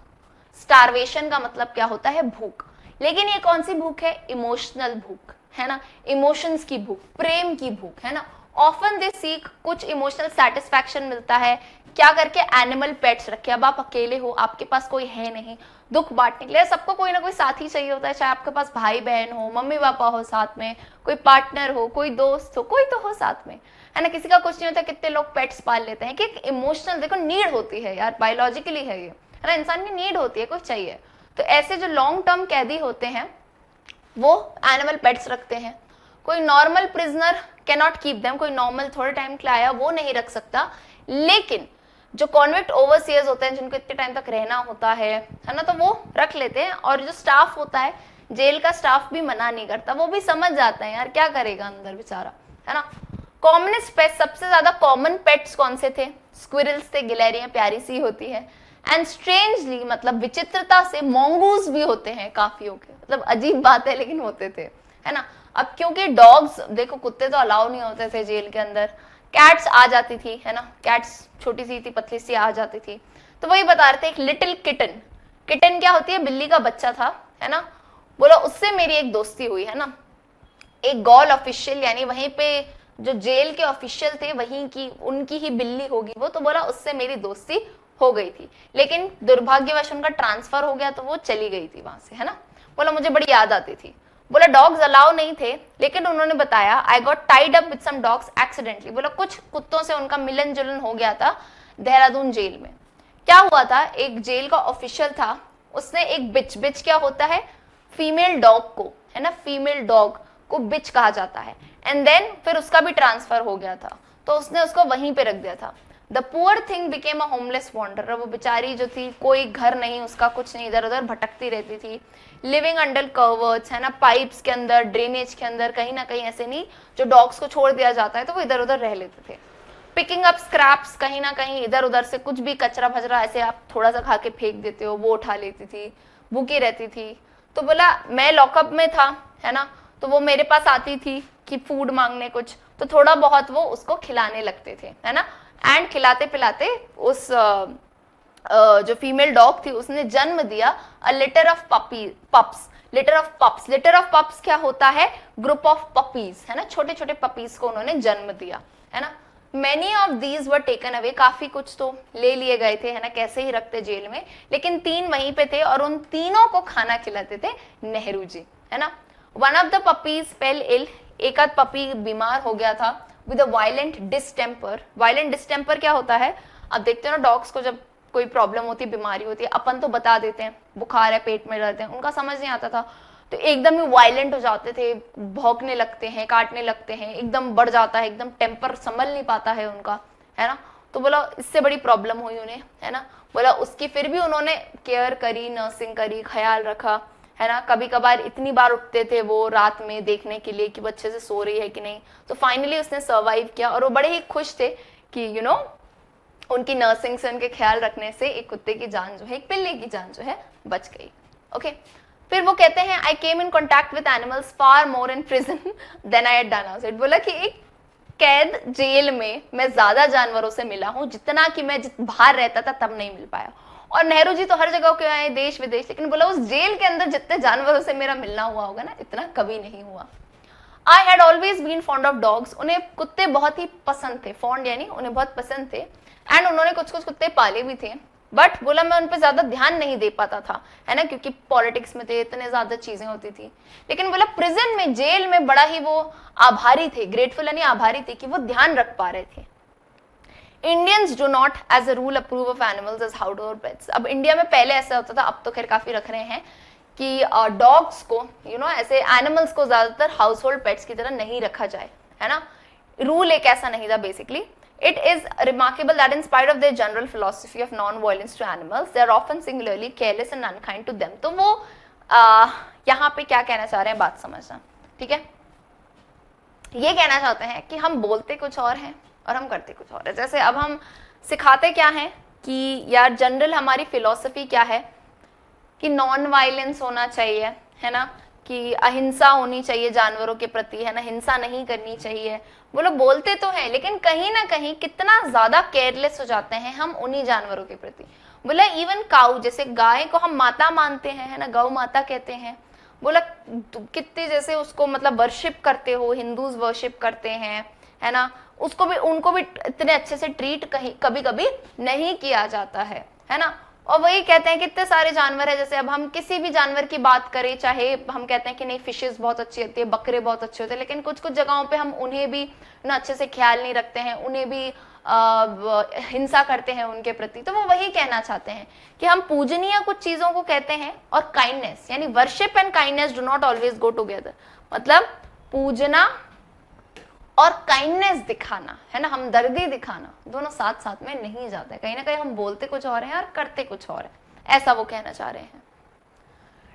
स्टारवेशन का मतलब क्या होता है, भूख। लेकिन ये कौन सी भूख है, इमोशनल भूख, है ना, इमोशंस की भूख, प्रेम की भूख, है ना। ऑफन दे सीक, कुछ इमोशनल सेटिस्फैक्शन मिलता है क्या करके, एनिमल पेट्स रखे। अब आप अकेले हो, आपके पास कोई है नहीं, दुख बांटने के लिए सबको कोई ना कोई साथी चाहिए होता है, चाहे आपके पास भाई बहन हो, मम्मी पापा हो साथ में, कोई पार्टनर हो, कोई दोस्त हो, कोई तो हो साथ में, है ना। किसी का कुछ नहीं होता, कितने लोग पेट्स पाल लेते हैं कि एक इमोशनल, देखो नीड होती है यार, बायोलॉजिकली है ये, है ना, इंसान की नीड होती है, कुछ चाहिए। तो ऐसे जो लॉन्ग टर्म कैदी होते हैं वो एनिमल पेट्स रखते हैं। कोई normal prisoner can not keep them, कोई नॉर्मल थोड़े टाइम के लिए आया वो नहीं रख सकता, लेकिन जो कॉन्विक्ट ओवरसीयर्स होते हैं जिनको इतने टाइम तक रहना होता है ना, तो वो रख लेते हैं। और जो स्टाफ होता है, जेल का स्टाफ भी मना नहीं करता, वो भी समझ जाता है यार क्या करेगा अंदर बेचारा, है ना। कॉमनेस्ट पेट्स, सबसे ज्यादा कॉमन पेट्स कौन से थे? स्क्विरल्स थे, गिलहरियां प्यारी सी होती है। एंड स्ट्रेंजली, मतलब विचित्रता से, मोंगूज भी होते हैं काफियों के, मतलब अजीब बात है लेकिन होते थे, है ना। अब क्योंकि डॉग्स, देखो कुत्ते तो अलाउ नहीं होते थे जेल के अंदर, कैट्स आ जाती थी, है ना, कैट्स छोटी सी थी, पतली सी आ जाती थी। तो वही बता रहे थे, एक लिटिल किटन, किटन क्या होती है? बिल्ली का बच्चा था, है ना। बोला उससे मेरी एक दोस्ती हुई, है ना। एक गॉल ऑफिशियल, यानी वहीं पे जो जेल के ऑफिशियल थे वहीं की, उनकी ही बिल्ली होगी वो, तो बोला उससे मेरी दोस्ती हो गई थी, लेकिन दुर्भाग्यवश उनका ट्रांसफर हो गया तो वो चली गई थी वहां से, है ना। बोला मुझे बड़ी याद आती थी। बोला डॉग्स अलाउ नहीं थे, लेकिन उन्होंने बताया I got tied up with some dogs accidentally. बोला कुछ कुत्तों से उनका मिलन जुलन हो गया था देहरादून जेल में। क्या हुआ था, एक जेल का ऑफिशियल था, उसने एक बिच, बिच क्या होता है? फीमेल डॉग को, है ना, फीमेल डॉग को बिच कहा जाता है। एंड देन फिर उसका भी ट्रांसफर हो गया था, तो उसने उसको वहीं पे रख दिया था। The poor thing became a homeless wanderer. वो बेचारी जो थी, कोई घर नहीं उसका, कुछ नहीं, इधर उधर भटकती रहती थी। लिविंग अंडर कवर्ट्स, है ना, पाइप्स के अंदर, ड्रेनेज के अंदर, कहीं ना कहीं, ऐसे नहीं जो डॉग्स को छोड़ दिया जाता है तो वो इधर उधर रह लेते थे। पिकिंग अप स्क्रैप्स, कहीं ना कहीं इधर उधर से कुछ भी कचरा भजरा ऐसे आप थोड़ा सा खा के फेंक देते हो, वो उठा लेती थी, भूखी रहती थी। तो बोला मैं लॉकअप में था, है ना, तो वो मेरे पास आती थी कि फूड मांगने कुछ, तो थोड़ा बहुत वो उसको खिलाने लगते थे, है ना। एंड खिलाते पिलाते उस जो फीमेल डॉग थी उसने जन्म दिया a litter of pups. Litter of pups, litter of pups क्या होता है? ग्रुप ऑफ पपीज, है ना, छोटे छोटे पपीज को उन्होंने जन्म दिया, है ना। Many of these were taken away, काफी कुछ तो ले लिए गए थे, है ना, कैसे ही रखते जेल में, लेकिन 3 वहीं पे थे और उन तीनों को खाना खिलाते थे नेहरू जी, है ना। One of the puppies fell ill, एक आध पपी बीमार हो गया था with a violent distemper. Violent distemper क्या होता है? अब देखते हो ना डॉग्स को जब कोई प्रॉब्लम होती है, बीमारी होती है, अपन तो बता देते हैं बुखार है, पेट में दर्द है, उनका समझ नहीं आता था, तो एकदम ही वायलेंट हो जाते थे, भौंकने लगते हैं, काटने लगते हैं, एकदम बढ़ जाता है, एकदम टेम्पर संभल नहीं पाता है उनका, है ना। तो बोला इससे बड़ी प्रॉब्लम हुई उन्हें, है ना। बोला उसकी फिर भी उन्होंने केयर करी, नर्सिंग करी, ख्याल रखा, है ना। कभी कभार इतनी बार उठते थे वो रात में देखने के लिए कि बच्चे से सो रही है कि नहीं, तो फाइनली उसने सर्वाइव किया और वो बड़े ही खुश थे कि यू नो उनकी नर्सिंग से, उनके ख्याल रखने से एक कुत्ते की जान जो है, एक पिल्ले की जान जो है बच गई। ओके, फिर वो कहते हैं I came in contact with animals far more in prison than I had done outside. बोला कि एक कैद जेल में मैं ज्यादा जानवरों से मिला हूं जितना कि मैं बाहर रहता था तब नहीं मिल पाया। और नेहरू जी तो हर जगह के आए, देश विदेश, लेकिन बोला उस जेल के अंदर जितने जानवरों से मेरा मिलना हुआ होगा ना, इतना कभी नहीं हुआ। I had always been fond of dogs. उन्हें कुत्ते बहुत ही पसंद थे, फॉन्ड यानी उन्हें बहुत पसंद थे, एंड उन्होंने कुछ कुछ कुत्ते पाले भी थे, बट बोला मैं उन पर ज्यादा ध्यान नहीं दे पाता था, है ना, क्योंकि पॉलिटिक्स में थे, इतने ज्यादा चीजें होती थी। लेकिन बोला प्रिजन में, जेल में बड़ा ही वो आभारी थे, ग्रेटफुल यानी आभारी थे कि वो ध्यान रख पा रहे थे। Indians do not as a rule approve of animals as outdoor pets. अब इंडिया में पहले ऐसा होता था, अब तो खैर काफी रख रहे हैं कि डॉग्स को, यू नो, ऐसे एनिमल्स को ज्यादातर हाउस होल्ड पेट्स की तरह नहीं रखा जाए, है ना। रूल एक ऐसा नहीं था basically. It is remarkable that in spite of their general philosophy of non-violence to animals, they are often singularly careless and unkind to them. तो वो यहाँ पे क्या कहना चाह रहे हैं, बात समझना, ठीक है। ये कहना चाहते हैं कि हम बोलते कुछ और हैं और हम करते कुछ और है। जैसे अब हम सिखाते क्या हैं कि यार जनरल हमारी फिलॉसफी क्या है कि नॉन वायलेंस होना चाहिए, है ना, कि अहिंसा होनी चाहिए जानवरों के प्रति, है ना, हिंसा नहीं करनी चाहिए। वो लोग बोलते तो हैं, लेकिन कहीं ना कहीं कितना ज्यादा केयरलेस हो जाते हैं हम उन्हीं जानवरों के प्रति। बोला इवन काऊ, जैसे गाय को हम माता मानते हैं, है ना, गौ माता कहते हैं। बोला कितनी जैसे उसको मतलब वर्शिप करते हो, हिंदूज वर्शिप करते हैं, है ना, उसको भी, उनको भी इतने अच्छे से ट्रीट कभी कभी नहीं किया जाता है ना। और वही कहते हैं कि इतने सारे जानवर है, जैसे अब हम किसी भी जानवर की बात करें, चाहे हम कहते हैं कि नहीं फिशेस बहुत अच्छी होती है, बकरे बहुत अच्छे होते हैं, लेकिन कुछ कुछ जगहों पे हम उन्हें भी ना अच्छे से ख्याल नहीं रखते हैं, उन्हें भी हिंसा करते हैं उनके प्रति। तो वो वही कहना चाहते हैं कि हम पूजनीय कुछ चीजों को कहते हैं और काइंडनेस यानी worship and kindness do not always go together. मतलब पूजना और काइंडनेस दिखाना, है ना, हमदर्दी दिखाना, दोनों साथ साथ में नहीं जाते। कहीं ना कहीं हम बोलते कुछ और हैं और करते कुछ और है, ऐसा वो कहना चाह रहे हैं।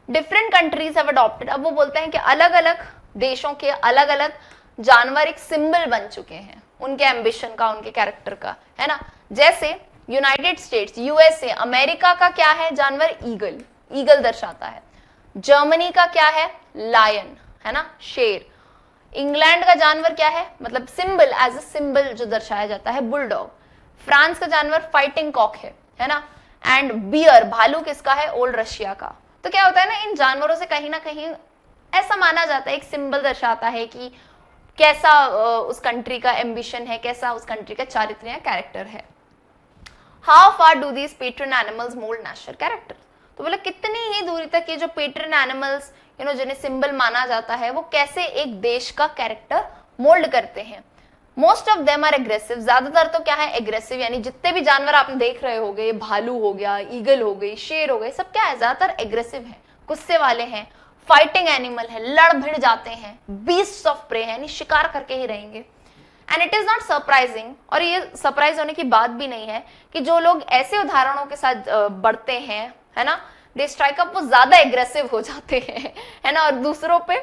डिफरेंट कंट्रीज हैव अडॉप्टेड, अब वो बोलते हैं कि अलग अलग देशों के अलग अलग जानवर एक सिंबल बन चुके हैं उनके एम्बिशन का, उनके कैरेक्टर का, है ना। जैसे यूनाइटेड स्टेट्स, यूएसए, अमेरिका का क्या है जानवर? ईगल, ईगल दर्शाता है। जर्मनी का क्या है? लायन, है ना, शेर। इंग्लैंड का जानवर क्या है, मतलब सिंबल, एज अ सिंबल जो दर्शाया जाता है, बुलडॉग। फ्रांस का जानवर फाइटिंग कॉक है ना। एंड बियर, भालू किसका है? ओल्ड रशिया का। तो क्या होता है ना, इन जानवरों से कहीं ना कहीं ऐसा माना जाता है, एक सिंबल दर्शाता है कि कैसा उस कंट्री का एम्बिशन है, कैसा उस कंट्री का चारित्र्य या कैरेक्टर है। How far do these patron animals mould national character, तो बोले कितनी ही दूरी तक ये जो पेट्रन एनिमल्स जिन्हें सिंबल माना जाता है, वो कैसे एक देश का कैरेक्टर मोल्ड करते हैं। Most of them are aggressive, ज्यादातर तो क्या है? एग्रेसिव, यानी जितने भी जानवर आप देख रहे होंगे, भालू हो गया, ईगल हो गई, शेर हो गए, सब क्या है? ज्यादातर एग्रेसिव है, गुस्से वाले हैं, फाइटिंग एनिमल है, लड़ भिड़ जाते हैं, बीस्ट्स ऑफ प्रे है, यानी शिकार करके ही रहेंगे। And it is not surprising, और ये सरप्राइज होने की बात भी नहीं है कि जो लोग ऐसे उदाहरणों के साथ बढ़ते हैं, है ना, दे स्ट्राइक अप, वो ज्यादा एग्रेसिव हो जाते हैं, है ना, और दूसरों पे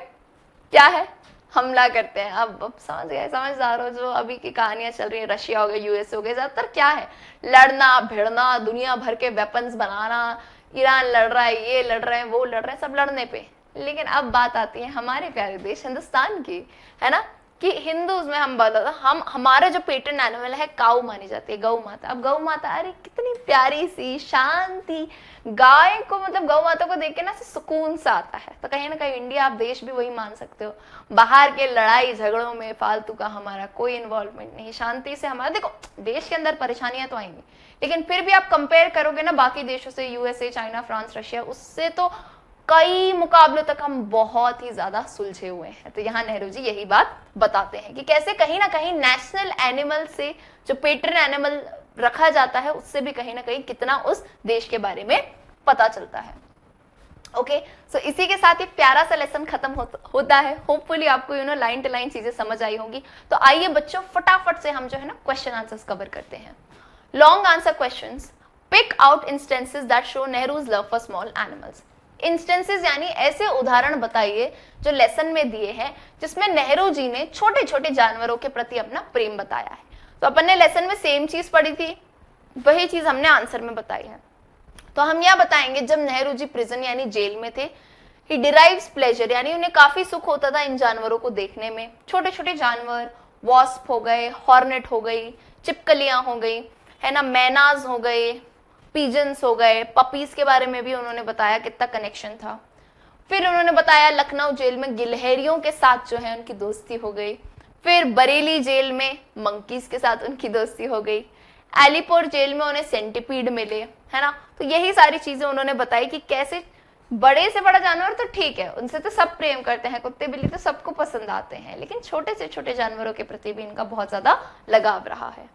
क्या है? हमला करते हैं। अब समझ गए, समझदार हो, जो अभी की कहानियां चल रही है, रशिया हो गया, यूएसए हो गया, ज्यादातर क्या है? लड़ना भिड़ना, दुनिया भर के वेपन्स बनाना, ईरान लड़ रहा है, ये लड़ रहे हैं, वो लड़ रहे हैं, सब लड़ने पे। लेकिन अब बात आती है हमारे प्यारे देश हिंदुस्तान की, है ना, कि हिंदूज में हम बता, हम हमारा जो पेटर्न एनिमल है काऊ मानी जाती है, गौ माता। अब गौ माता, अरे कितनी प्यारी सी शांति, गाय को, मतलब गौ माता को देख के ना सुकून सा आता है। तो कहीं ना कहीं इंडिया, आप देश भी वही मान सकते हो। बाहर के लड़ाई झगड़ों में फालतू का हमारा कोई इन्वॉल्वमेंट नहीं, शांति से हमारा, देखो देश के अंदर परेशानियां तो आएंगी, लेकिन फिर भी आप कंपेयर करोगे ना बाकी देशों से, यूएसए, चाइना, फ्रांस, रशिया, उससे तो कई मुकाबलों तक हम बहुत ही ज्यादा सुलझे हुए हैं। तो यहाँ नेहरू जी यही बात बताते हैं कि कैसे कहीं ना कहीं नेशनल एनिमल से जो पेट्रन एनिमल रखा जाता है, उससे भी कहीं ना कहीं कितना उस देश के बारे में पता चलता है। ओके, सो इसी के साथ ये प्यारा सा लेसन खत्म होता है। होपफुली आपको लाइन टू लाइन चीजें समझ आई होंगी। तो आइए बच्चों, फटाफट से हम जो है ना क्वेश्चन आंसर्स कवर करते हैं। Long answer questions, pick out instances that show Nehru's love for small animals. Instances यानी ऐसे उदाहरण बताइए जो लेसन में दिए हैं, जिसमें नेहरू जी ने छोटे छोटे जानवरों के प्रति अपना प्रेम बताया है। तो अपन ने लेसन में सेम चीज पढ़ी थी, वही चीज हमने आंसर में बताई है। तो हम यह बताएंगे, जब नेहरू जी प्रिजन यानी जेल में थे, ही डिराइव्स प्लेजर, यानी उन्हें काफी सुख होता था इन जानवरों को देखने में। छोटे छोटे जानवर, वॉस्प हो गए, हॉर्नेट हो गई, चिपकलियां हो गई, है ना, मैनाज हो गए, पीजन्स हो गए, पपीज के बारे में भी उन्होंने बताया कितना कनेक्शन था। फिर उन्होंने बताया लखनऊ जेल में गिलहरियों के साथ जो है उनकी दोस्ती हो गई। फिर बरेली जेल में मंकीज के साथ उनकी दोस्ती हो गई। एलिपोर जेल में उन्हें सेंटिपीड मिले, है ना। तो यही सारी चीजें उन्होंने बताई कि कैसे बड़े से बड़ा जानवर तो ठीक है, उनसे तो सब प्रेम करते हैं, कुत्ते बिल्ली तो सबको पसंद आते हैं, लेकिन छोटे से छोटे जानवरों के प्रति भी इनका बहुत ज्यादा लगाव रहा है।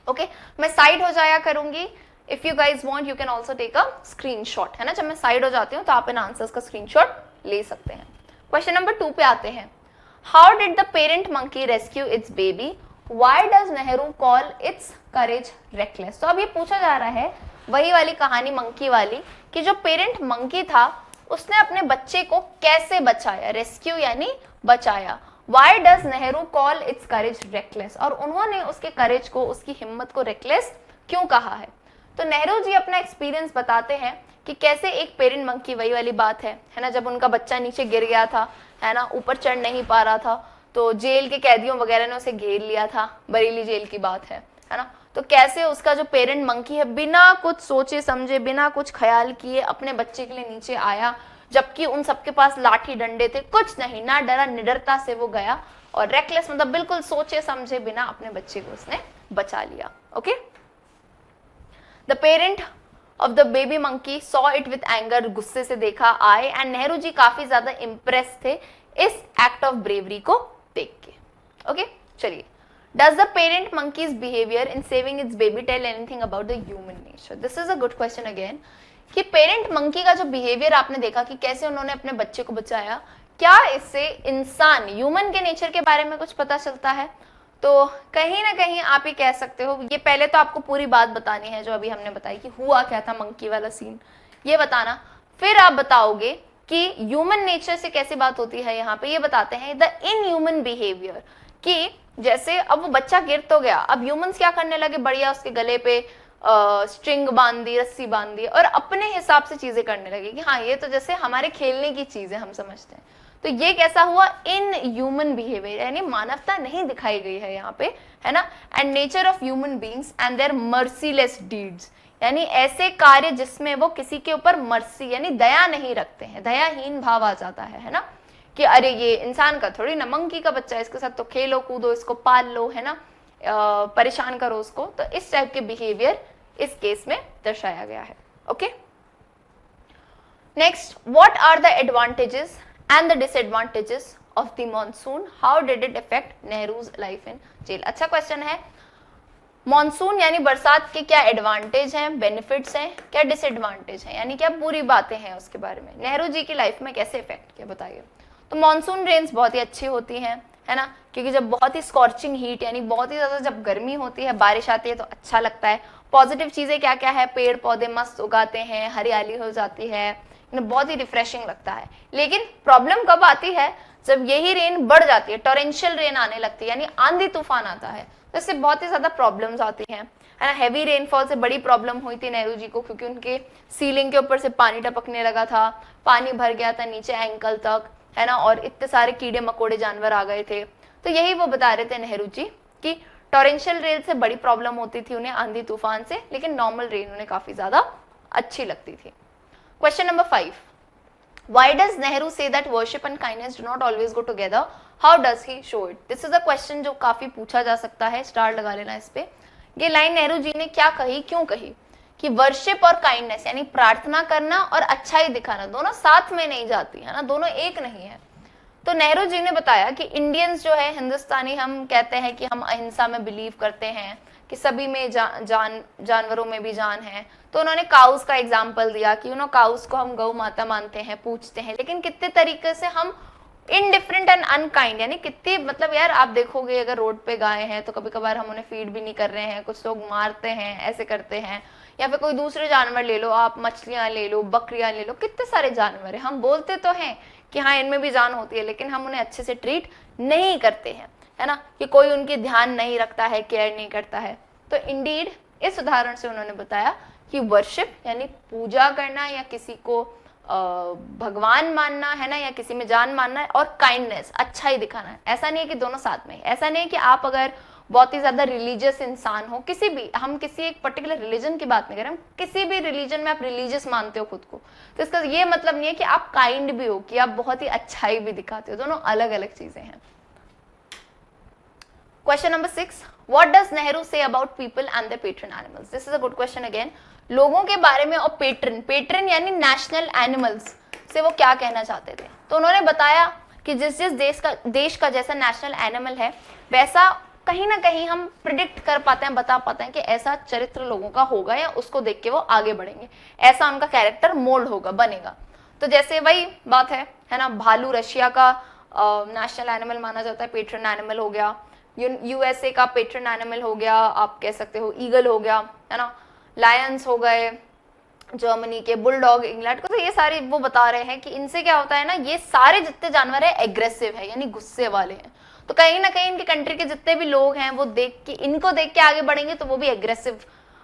ओके, मैं साइड हो जाया करूंगी। If you guys want you can also take a screenshot, है ना। जब मैं साइड हो जाती हूँ तो आप इन आंसर्स का स्क्रीनशॉट ले सकते हैं। क्वेश्चन नंबर 2 पे आते हैं। How did the parent monkey rescue it's baby? Why does Nehru call it's courage reckless? तो अब ये पूछा जा रहा है वही वाली कहानी मंकी वाली, कि जो पेरेंट मंकी था उसने अपने बच्चे को कैसे बचाया, रेस्क्यू यानी बचाया। Why does Nehru call it's courage reckless? और उन्होंने उसके करेज को, उसकी हिम्मत को रेकलेस क्यों कहा है? तो नेहरू जी अपना एक्सपीरियंस बताते हैं कि कैसे एक पेरेंट मंकी, वही वाली बात है ना, जब उनका बच्चा नीचे गिर गया था, है ना, ऊपर चढ़ नहीं पा रहा था, तो जेल के कैदियों वगैरह ने उसे घेर लिया था, बरेली जेल की बात है ना। तो कैसे उसका जो पेरेंट मंकी है बिना कुछ सोचे समझे, बिना कुछ ख्याल किए अपने बच्चे के लिए नीचे आया, जबकि उन सबके पास लाठी डंडे थे, कुछ नहीं, ना डरा, निडरता से वो गया और रेकलेस, मतलब बिल्कुल सोचे समझे बिना अपने बच्चे को उसने बचा लिया। Okay, the parent of the baby monkey saw it with anger, गुस्से से देखा आए, एंड नेहरू जी काफी ज्यादा इंप्रेस थे इस एक्ट ऑफ ब्रेवरी को देख के। ओके, चलिए। Does the parent monkey's behavior in saving its baby tell anything about the human nature? This is a good question again. कि पेरेंट मंकी का जो बिहेवियर आपने देखा कि कैसे उन्होंने अपने बच्चे को बचाया, क्या इससे इंसान ह्यूमन के नेचर के बारे में कुछ पता चलता है? तो कहीं ना कहीं आप ये कह सकते हो, ये पहले तो आपको पूरी बात बतानी है जो अभी हमने बताई कि हुआ क्या था मंकी वाला सीन, ये बताना, फिर आप बताओगे कि ह्यूमन नेचर से कैसी बात होती है। यहाँ पे ये बताते हैं द इनह्यूमन बिहेवियर, कि जैसे अब वो बच्चा गिर तो गया, अब ह्यूमंस क्या करने लगे, बढ़िया उसके गले पे स्ट्रिंग बांध दी, रस्सी बांध दी, और अपने हिसाब से चीजें करने लगे कि हाँ ये तो जैसे हमारे खेलने की चीज है, हम समझते हैं। तो ये कैसा हुआ, इन ह्यूमन बिहेवियर, यानी मानवता नहीं दिखाई गई है यहाँ पे, है ना। And nature of human beings and their merciless deeds, यानी ऐसे कार्य जिसमें वो किसी के ऊपर मर्सी यानी दया नहीं रखते हैं, दयाहीन भाव आ जाता है ना, कि अरे ये इंसान का थोड़ी ना, मंकी का बच्चा है, इसके साथ तो खेलो कूदो, इसको पाल लो, है ना, परेशान करो उसको। तो इस टाइप के बिहेवियर इस केस में दर्शाया गया है। Okay, next, what are the advantages and the disadvantages of the monsoon, how did it affect Nehru's life in jail. अच्छा क्वेश्चन है, मॉनसून यानी बरसात के क्या एडवांटेज हैं, बेनिफिट्स हैं, क्या डिसएडवांटेज हैं, यानी क्या बुरी बातें हैं उसके बारे में, नेहरू जी की लाइफ में कैसे इफेक्ट किया, बताइए। तो मॉनसून रेन्स बहुत ही अच्छी होती हैं, है ना, क्योंकि जब बहुत ही स्कॉर्चिंग हीट यानी बहुत ही ज्यादा जब गर्मी होती है, बारिश आती है तो अच्छा लगता है। पॉजिटिव चीजें क्या क्या है, पेड़ पौधे मस्त उगाते हैं, हरियाली हो जाती है, बहुत ही रिफ्रेशिंग लगता है। लेकिन प्रॉब्लम कब आती है, जब यही रेन बढ़ जाती है, टॉरेंशियल रेन आने लगती है, यानी आंधी तूफान आता है, तो इससे बहुत ही ज्यादा प्रॉब्लम्स आती हैं, है ना। हैवी रेनफॉल से बड़ी प्रॉब्लम हुई थी नेहरू जी को, क्योंकि उनके सीलिंग के ऊपर से पानी टपकने लगा था, पानी भर गया था नीचे एंकल तक, है ना, और इतने सारे कीड़े मकोड़े जानवर आ गए थे। तो यही वो बता रहे थे नेहरू जी कि टॉरेंशियल रेन से बड़ी प्रॉब्लम होती थी उन्हें आंधी तूफान से, लेकिन नॉर्मल रेन उन्हें काफी ज्यादा अच्छी लगती थी। Question number 5. Why does Nehru say that worship and kindness do not always go together? How does he show it? This is a question जो काफी पूछा जा सकता है, स्टार लगा लेना इस पे। ये लाइन नेहरू जी ने क्या कही, क्यों कही कि वर्शिप और काइंडनेस यानी प्रार्थना करना और अच्छाई दिखाना दोनों साथ में नहीं जाती है ना, दोनों एक नहीं है। तो नेहरू जी ने बताया कि इंडियंस जो है, हिंदुस्तानी, हम कहते हैं कि हम अहिंसा में बिलीव करते हैं, कि सभी में जानवरों में भी जान है। तो उन्होंने काउस का एग्जाम्पल दिया कि काउस को हम गौ माता मानते हैं, पूजते हैं, लेकिन कितने तरीके से हम इनडिफरेंट एंड अनकाइंड, यानी कितने, मतलब यार आप देखोगे अगर रोड पे गाय हैं तो कभी कभार हम उन्हें फीड भी नहीं कर रहे हैं, कुछ लोग मारते हैं, ऐसे करते हैं। या फिर कोई दूसरे जानवर ले लो आप, मछलियां ले लो, बकरियां ले लो, कितने सारे जानवर है, हम बोलते तो हैं कि हाँ इनमें भी जान होती है, लेकिन हम उन्हें अच्छे से ट्रीट नहीं करते हैं, है ना, कि कोई उनकी ध्यान नहीं रखता है, केयर नहीं करता है। तो इंडीड इस उदाहरण से उन्होंने बताया कि वर्शिप यानी पूजा करना या किसी को भगवान मानना, है ना, या किसी में जान मानना, और काइंडनेस अच्छा ही दिखाना है। ऐसा नहीं है कि दोनों साथ में, ऐसा नहीं है कि आप अगर बहुत ही ज्यादा रिलीजियस इंसान हो, किसी भी, हम किसी एक पर्टिकुलर रिलीजन की बात नहीं कर रहे, हम किसी भी रिलीजन में आप रिलीजियस मानते हो खुद को, तो इसका ये मतलब नहीं है कि आप काइंड भी हो, कि आप बहुत ही अच्छाई भी दिखाते हो, दोनों अलग अलग चीजें हैं। Question number 6. What does Nehru say about people and their patron animals? This is a good question again. लोगों के बारे में और पेट्रन यानी नेशनल एनिमल्स से वो क्या कहना चाहते थे। तो उन्होंने बताया कि जिस जिस देश का जैसा नेशनल एनिमल है, वैसा कहीं ना कहीं हम प्रिडिक्ट कर पाते हैं, बता पाते हैं कि ऐसा चरित्र लोगों का होगा, या उसको देख के वो आगे बढ़ेंगे, ऐसा उनका कैरेक्टर मोल्ड होगा, बनेगा। तो जैसे वही बात है ना, भालू रशिया का नेशनल एनिमल माना जाता है, पेट्रन एनिमल हो गया। यूएसए का पेट्रन एनिमल हो गया, आप कह सकते हो ईगल हो गया, है ना, लायंस हो गए जर्मनी के, बुलडॉग इंग्लैंड को। तो ये सारे वो बता रहे हैं कि इनसे क्या होता है ना, ये सारे जितने जानवर है एग्रेसिव है, यानी गुस्से वाले हैं। तो कहीं ना कहीं इनके कंट्री के जितने भी लोग हैं वो देख के, इनको देख के आगे बढ़ेंगे, तो वो भी एग्रेसिव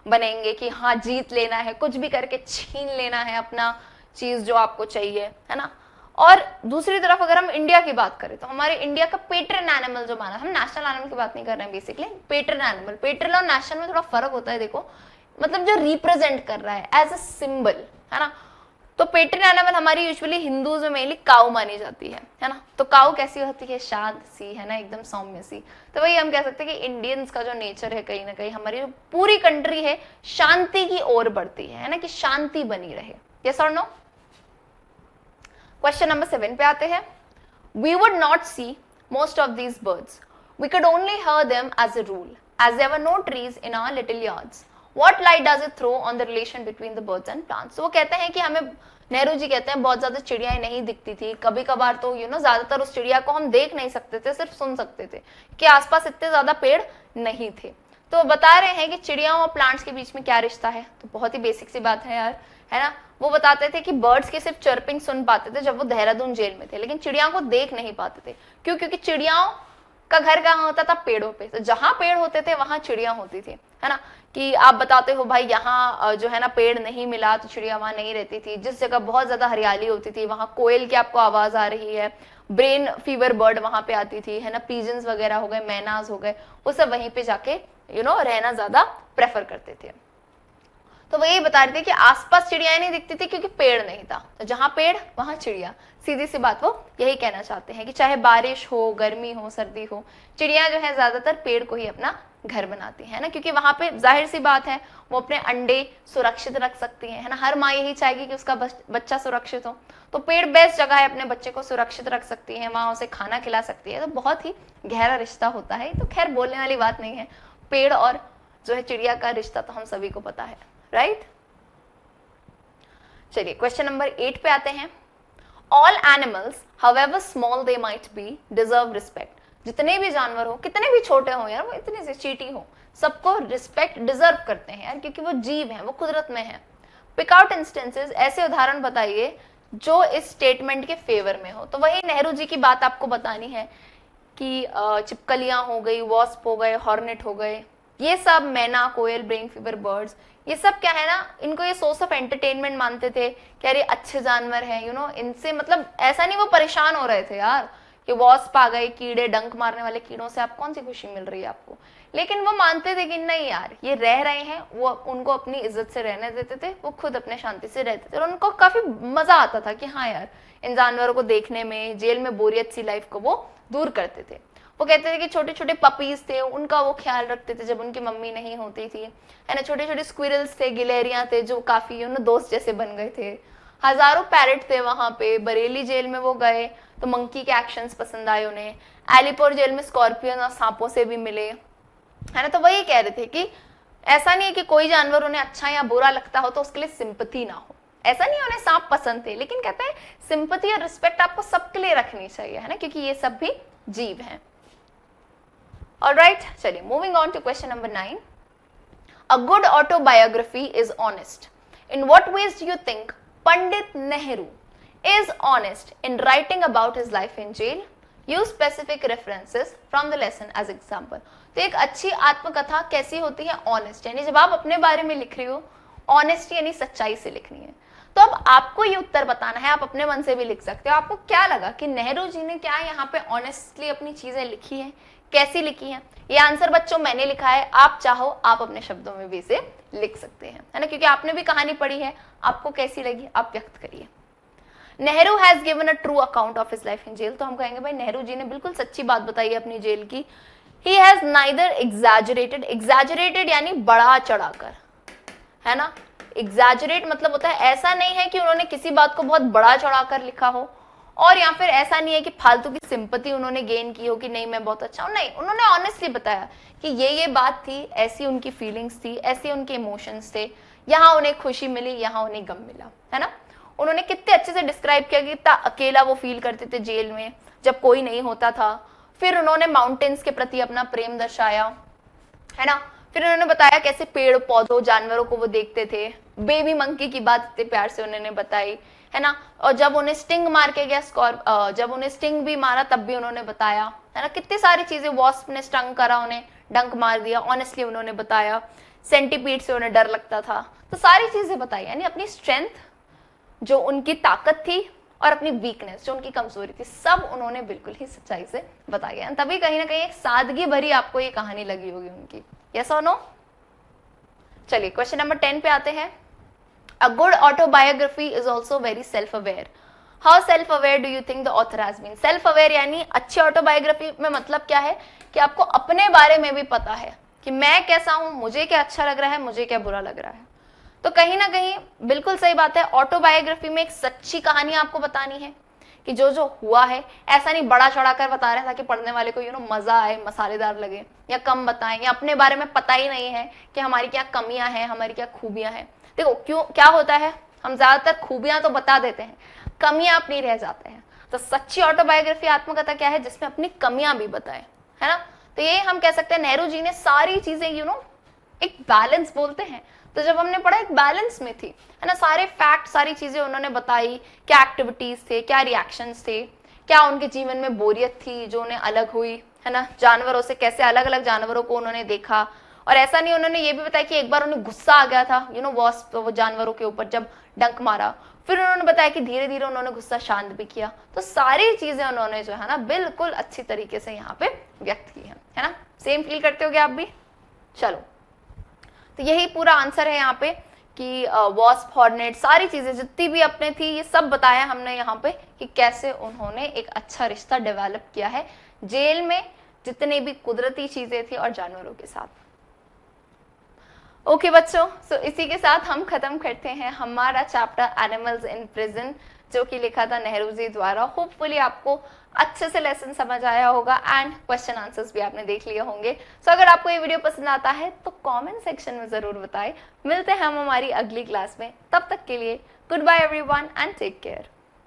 बनेंगे कि हाँ जीत लेना है, कुछ भी करके छीन लेना है अपना चीज जो आपको चाहिए, है ना। और दूसरी तरफ अगर हम इंडिया की बात करें, तो हमारे इंडिया का पेट्रन एनिमल जो माना, हम नेशनल एनिमल की बात नहीं कर रहे हैं बेसिकली, पेट्रन एनिमल, पेट्रन और नेशनल में थोड़ा फर्क होता है, देखो, मतलब जो रिप्रेजेंट कर रहा है एज अ सिंबल, है ना। तो पेट्रन एनिमल हमारी यूजुअली हिंदूज में मेनली काऊ मानी जाती है ना। तो काऊ कैसी होती है, शांत सी, है ना, एकदम सौम्य सी। तो वही हम कह सकते हैं कि इंडियंस का जो नेचर है, कहीं ना कहीं हमारी जो पूरी कंट्री है शांति की ओर बढ़ती है ना, कि शांति बनी रहे। यस और नो। क्वेश्चन नंबर 7 पे आते हैं। We would not see most of these birds. We could only hear them as a rule, as there were no trees in our little yards. What light does it throw on the relation between the birds and plants? तो वो कहते हैं कि हमें नेहरू जी कहते हैं बहुत ज्यादा चिड़ियाएं नहीं दिखती थी, कभी कभार तो ज्यादातर उस चिड़िया को हम देख नहीं सकते थे, सिर्फ सुन सकते थे कि आसपास इतने ज्यादा पेड़ नहीं थे। तो बता रहे हैं कि चिड़ियाओं और प्लांट्स के बीच में क्या रिश्ता है। तो बहुत ही बेसिक सी बात है यार, है ना। वो बताते थे कि बर्ड्स की सिर्फ चर्पिंग सुन पाते थे जब वो देहरादून जेल में थे, लेकिन चिड़ियाओं को देख नहीं पाते थे। क्यों? क्योंकि चिड़ियाओं का घर कहाँ होता था? पेड़ों पे। तो जहां पेड़ होते थे वहां चिड़िया होती थी, है ना। कि आप बताते हो भाई यहाँ जो है ना पेड़ नहीं मिला तो चिड़िया वहां नहीं रहती थी। जिस जगह बहुत ज्यादा हरियाली होती थी वहां कोयल की आपको आवाज आ रही है, ब्रेन फीवर बर्ड वहां पे आती थी, है ना। पीजन्स वगैरह हो गए, मैनाज हो गए, वो सब वहीं पे जाके रहना ज्यादा प्रेफर करते थे। तो वो यही बता रहे थे कि आसपास चिड़ियाएं नहीं दिखती थी क्योंकि पेड़ नहीं था। तो जहां पेड़ वहां चिड़िया, सीधी सी बात वो यही कहना चाहते हैं कि चाहे बारिश हो, गर्मी हो, सर्दी हो, चिड़िया जो है ज्यादातर पेड़ को ही अपना घर बनाती है ना। क्योंकि वहां पे जाहिर सी बात है वो अपने अंडे सुरक्षित रख सकती है ना। हर माँ यही चाहेगी कि उसका बच्चा सुरक्षित हो। तो पेड़ बेस्ट जगह है, अपने बच्चे को सुरक्षित रख सकती है, वहां उसे खाना खिला सकती है। तो बहुत ही गहरा रिश्ता होता है। तो खैर बोलने वाली बात नहीं है, पेड़ और जो है चिड़िया का रिश्ता तो हम सभी को पता है, राइट। चलिए क्वेश्चन नंबर 8 पे आते हैं। All animals however small they might be deserve respect. जितने भी जानवर हो, कितने भी छोटे हो यार, वो इतने से चींटी हो, सबको रिस्पेक्ट डिजर्व करते हैं यार, क्योंकि वो जीव हैं, वो कुदरत में है। पिक आउट इंस्टेंसेस, ऐसे उदाहरण बताइए जो इस स्टेटमेंट के फेवर में हो। तो वही नेहरू जी की बात आपको बतानी है कि चिपकलियां हो गई, वॉस्प हो गए, हॉर्नेट हो गए, ये सब, मैना, कोयल, ब्रेन फीवर बर्ड्स, ये सब क्या है ना, इनको ये सोर्स ऑफ एंटरटेनमेंट मानते थे कि अरे अच्छे जानवर हैं, इनसे मतलब ऐसा नहीं वो परेशान हो रहे थे यार कि वॉस्प आ गए, कीड़े, डंक मारने वाले कीड़ों से आप कौन सी खुशी मिल रही है आपको। लेकिन वो मानते थे कि नहीं यार, ये रह रहे हैं, वो उनको अपनी इज्जत से रहने देते थे, वो खुद अपने शांति से रहते थे और उनको काफी मजा आता था कि हाँ यार इन जानवरों को देखने में, जेल में बोरियत सी लाइफ को वो दूर करते थे। वो कहते थे कि छोटे छोटे पपीज थे, उनका वो ख्याल रखते थे जब उनकी मम्मी नहीं होती थी, है ना। छोटे छोटे स्क्विरल्स थे, गिलहरियां थे जो काफी दोस्त जैसे बन गए थे। हजारों पैरेट थे वहां पे। बरेली जेल में वो गए तो मंकी के एक्शंस पसंद आए उन्हें। एलिपोर जेल में स्कॉर्पियन और सांपों से भी मिले, है ना। तो वही कह रहे थे कि ऐसा नहीं है कि कोई जानवर उन्हें अच्छा या बुरा लगता हो तो उसके लिए सिंपथी ना हो। ऐसा नहीं उन्हें सांप पसंद थे, लेकिन कहते हैं सिंपथी और रिस्पेक्ट आपको सबके लिए रखनी चाहिए, है ना, क्योंकि ये सब भी जीव हैं। Alright, चलिए moving on to question number 9. A good autobiography is honest. In what ways do you think Pandit Nehru is honest in writing about his life in jail? Use specific references from the lesson as example. तो एक अच्छी आत्मकथा कैसी होती है? Honest, यानी जब आप अपने बारे में लिख रही हो, ऑनेस्ट यानी सच्चाई से लिखनी है। तो अब आपको ये उत्तर बताना है, आप अपने मन से भी लिख सकते हो। आपको क्या लगा कि नेहरू जी ने क्या यहाँ पे ऑनेस्टली अपनी चीजें लिखी हैं, कैसी लिखी हैं? ये आंसर बच्चों मैंने लिखा है, आप चाहो आप अपने शब्दों में भी इसे लिख सकते हैं, है ना, क्योंकि आपने भी कहानी पढ़ी है। आपको कैसी लगी आप व्यक्त करिए। Nehru has given a true account of his life in jail. तो हम कहेंगे भाई नेहरू जी ने बिल्कुल सच्ची बात बताई है अपनी जेल की। He has neither exaggerated, exaggerated यानी बढ़ा चढ़ाकर, है ना। एग्जैजरेट मतलब होता है ऐसा नहीं है कि उन्होंने किसी बात को बहुत बड़ा चढ़ाकर लिखा हो, और या फिर ऐसा नहीं है कि फालतू की सिंपैथी उन्होंने गेन की हो कि नहीं मैं बहुत अच्छा हूं। नहीं, उन्होंने ऑनेस्टली बताया कि ये बात थी, ऐसी उनकी फीलिंग्स थी, ऐसे उनके इमोशंस थे, यहाँ उन्हें खुशी मिली, यहाँ उन्हें गम मिला, है ना। उन्होंने कितने अच्छे से डिस्क्राइब किया कि कितना अकेला वो फील करते थे जेल में जब कोई नहीं होता था। फिर उन्होंने माउंटेन्स के प्रति अपना प्रेम दर्शाया, है ना। फिर उन्होंने बताया कैसे पेड़ पौधों जानवरों को वो देखते थे। बेबी मंकी की बात इतने प्यार से उन्होंने बताई, है ना। और जब उन्हें स्टिंग मार के गया, जब उन्हें स्टिंग भी मारा तब भी उन्होंने बताया, है ना। कितनी सारी चीजें, वॉस्प ने स्टंग करा, उन्हें डंक मार दिया, ऑनेस्टली उन्होंने बताया। सेंटीपीड से उन्हें डर लगता था। तो सारी चीजें बताई, यानी अपनी स्ट्रेंथ जो उनकी ताकत थी और अपनी वीकनेस जो उनकी कमजोरी थी, सब उन्होंने बिल्कुल ही सच्चाई से बताई है। तभी कहीं ना कहीं एक सादगी भरी आपको ये कहानी लगी होगी उनकी। यस और नो? चलिए क्वेश्चन नंबर 10 पे आते हैं। A good autobiography is also very self-aware. How self-aware do you think the author has been? Self-aware यानी अच्छी ऑटोबायोग्राफी में मतलब क्या है कि आपको अपने बारे में भी पता है कि मैं कैसा हूं, मुझे क्या अच्छा लग रहा है, मुझे क्या बुरा लग रहा है। तो कहीं ना कहीं बिल्कुल सही बात है, ऑटोबायोग्राफी में एक सच्ची कहानी आपको बतानी है कि जो जो हुआ है, ऐसा नहीं बड़ा चढ़ाकर बता रहे ताकि पढ़ने वाले को मजा आए, मसालेदार लगे, या कम बताएं, या अपने बारे में पता ही नहीं है कि हमारी क्या कमियां हैं, हमारी क्या खूबियां हैं। देखो क्यों क्या होता है, हम ज्यादातर खूबियां तो बता देते हैं, कमियां अपनी रह जाते हैं। तो सच्ची ऑटोबायोग्राफी आत्मकथा क्या है, जिसमें अपनी कमियां भी बताए, है ना। तो ये हम कह सकते हैं नेहरू जी ने सारी चीजें एक बैलेंस बोलते हैं, तो जब हमने पढ़ा एक बैलेंस में थी, है ना, सारे फैक्ट सारी चीजें उन्होंने बताई, क्या एक्टिविटीज थे, क्या रिएक्शंस थे, क्या उनके जीवन में बोरियत थी जो उन्हें अलग हुई, है ना, जानवरों से कैसे अलग अलग जानवरों को उन्होंने देखा। और ऐसा नहीं, उन्होंने ये भी बताया कि एक बार उन्हें गुस्सा आ गया था वॉस्प वो जानवरों के ऊपर जब डंक मारा, फिर उन्होंने बताया कि धीरे धीरे उन्होंने गुस्सा शांत भी किया। तो सारी चीजें उन्होंने जो है ना बिल्कुल अच्छी तरीके से यहाँ पे व्यक्त की है ना। सेम फील करते होगे आप भी। चलो, तो यही पूरा आंसर है यहाँ पे कि वॉस्प, हॉर्नेट, सारी चीजें जितनी भी अपने थी ये सब बताया हमने यहाँ पे कि कैसे उन्होंने एक अच्छा रिश्ता डेवलप किया है जेल में जितने भी कुदरती चीजें थी और जानवरों के साथ। ओके बच्चों, सो इसी के साथ हम खत्म करते हैं हमारा चैप्टर एनिमल्स इन प्रिजन, जो कि लिखा था नेहरू जी द्वारा। होपफुली आपको अच्छे से लेसन समझ आया होगा एंड क्वेश्चन आंसर्स भी आपने देख लिए होंगे। सो अगर आपको ये वीडियो पसंद आता है तो कमेंट सेक्शन में जरूर बताएं। मिलते हैं हम हमारी अगली क्लास में, तब तक के लिए goodbye everyone and take care.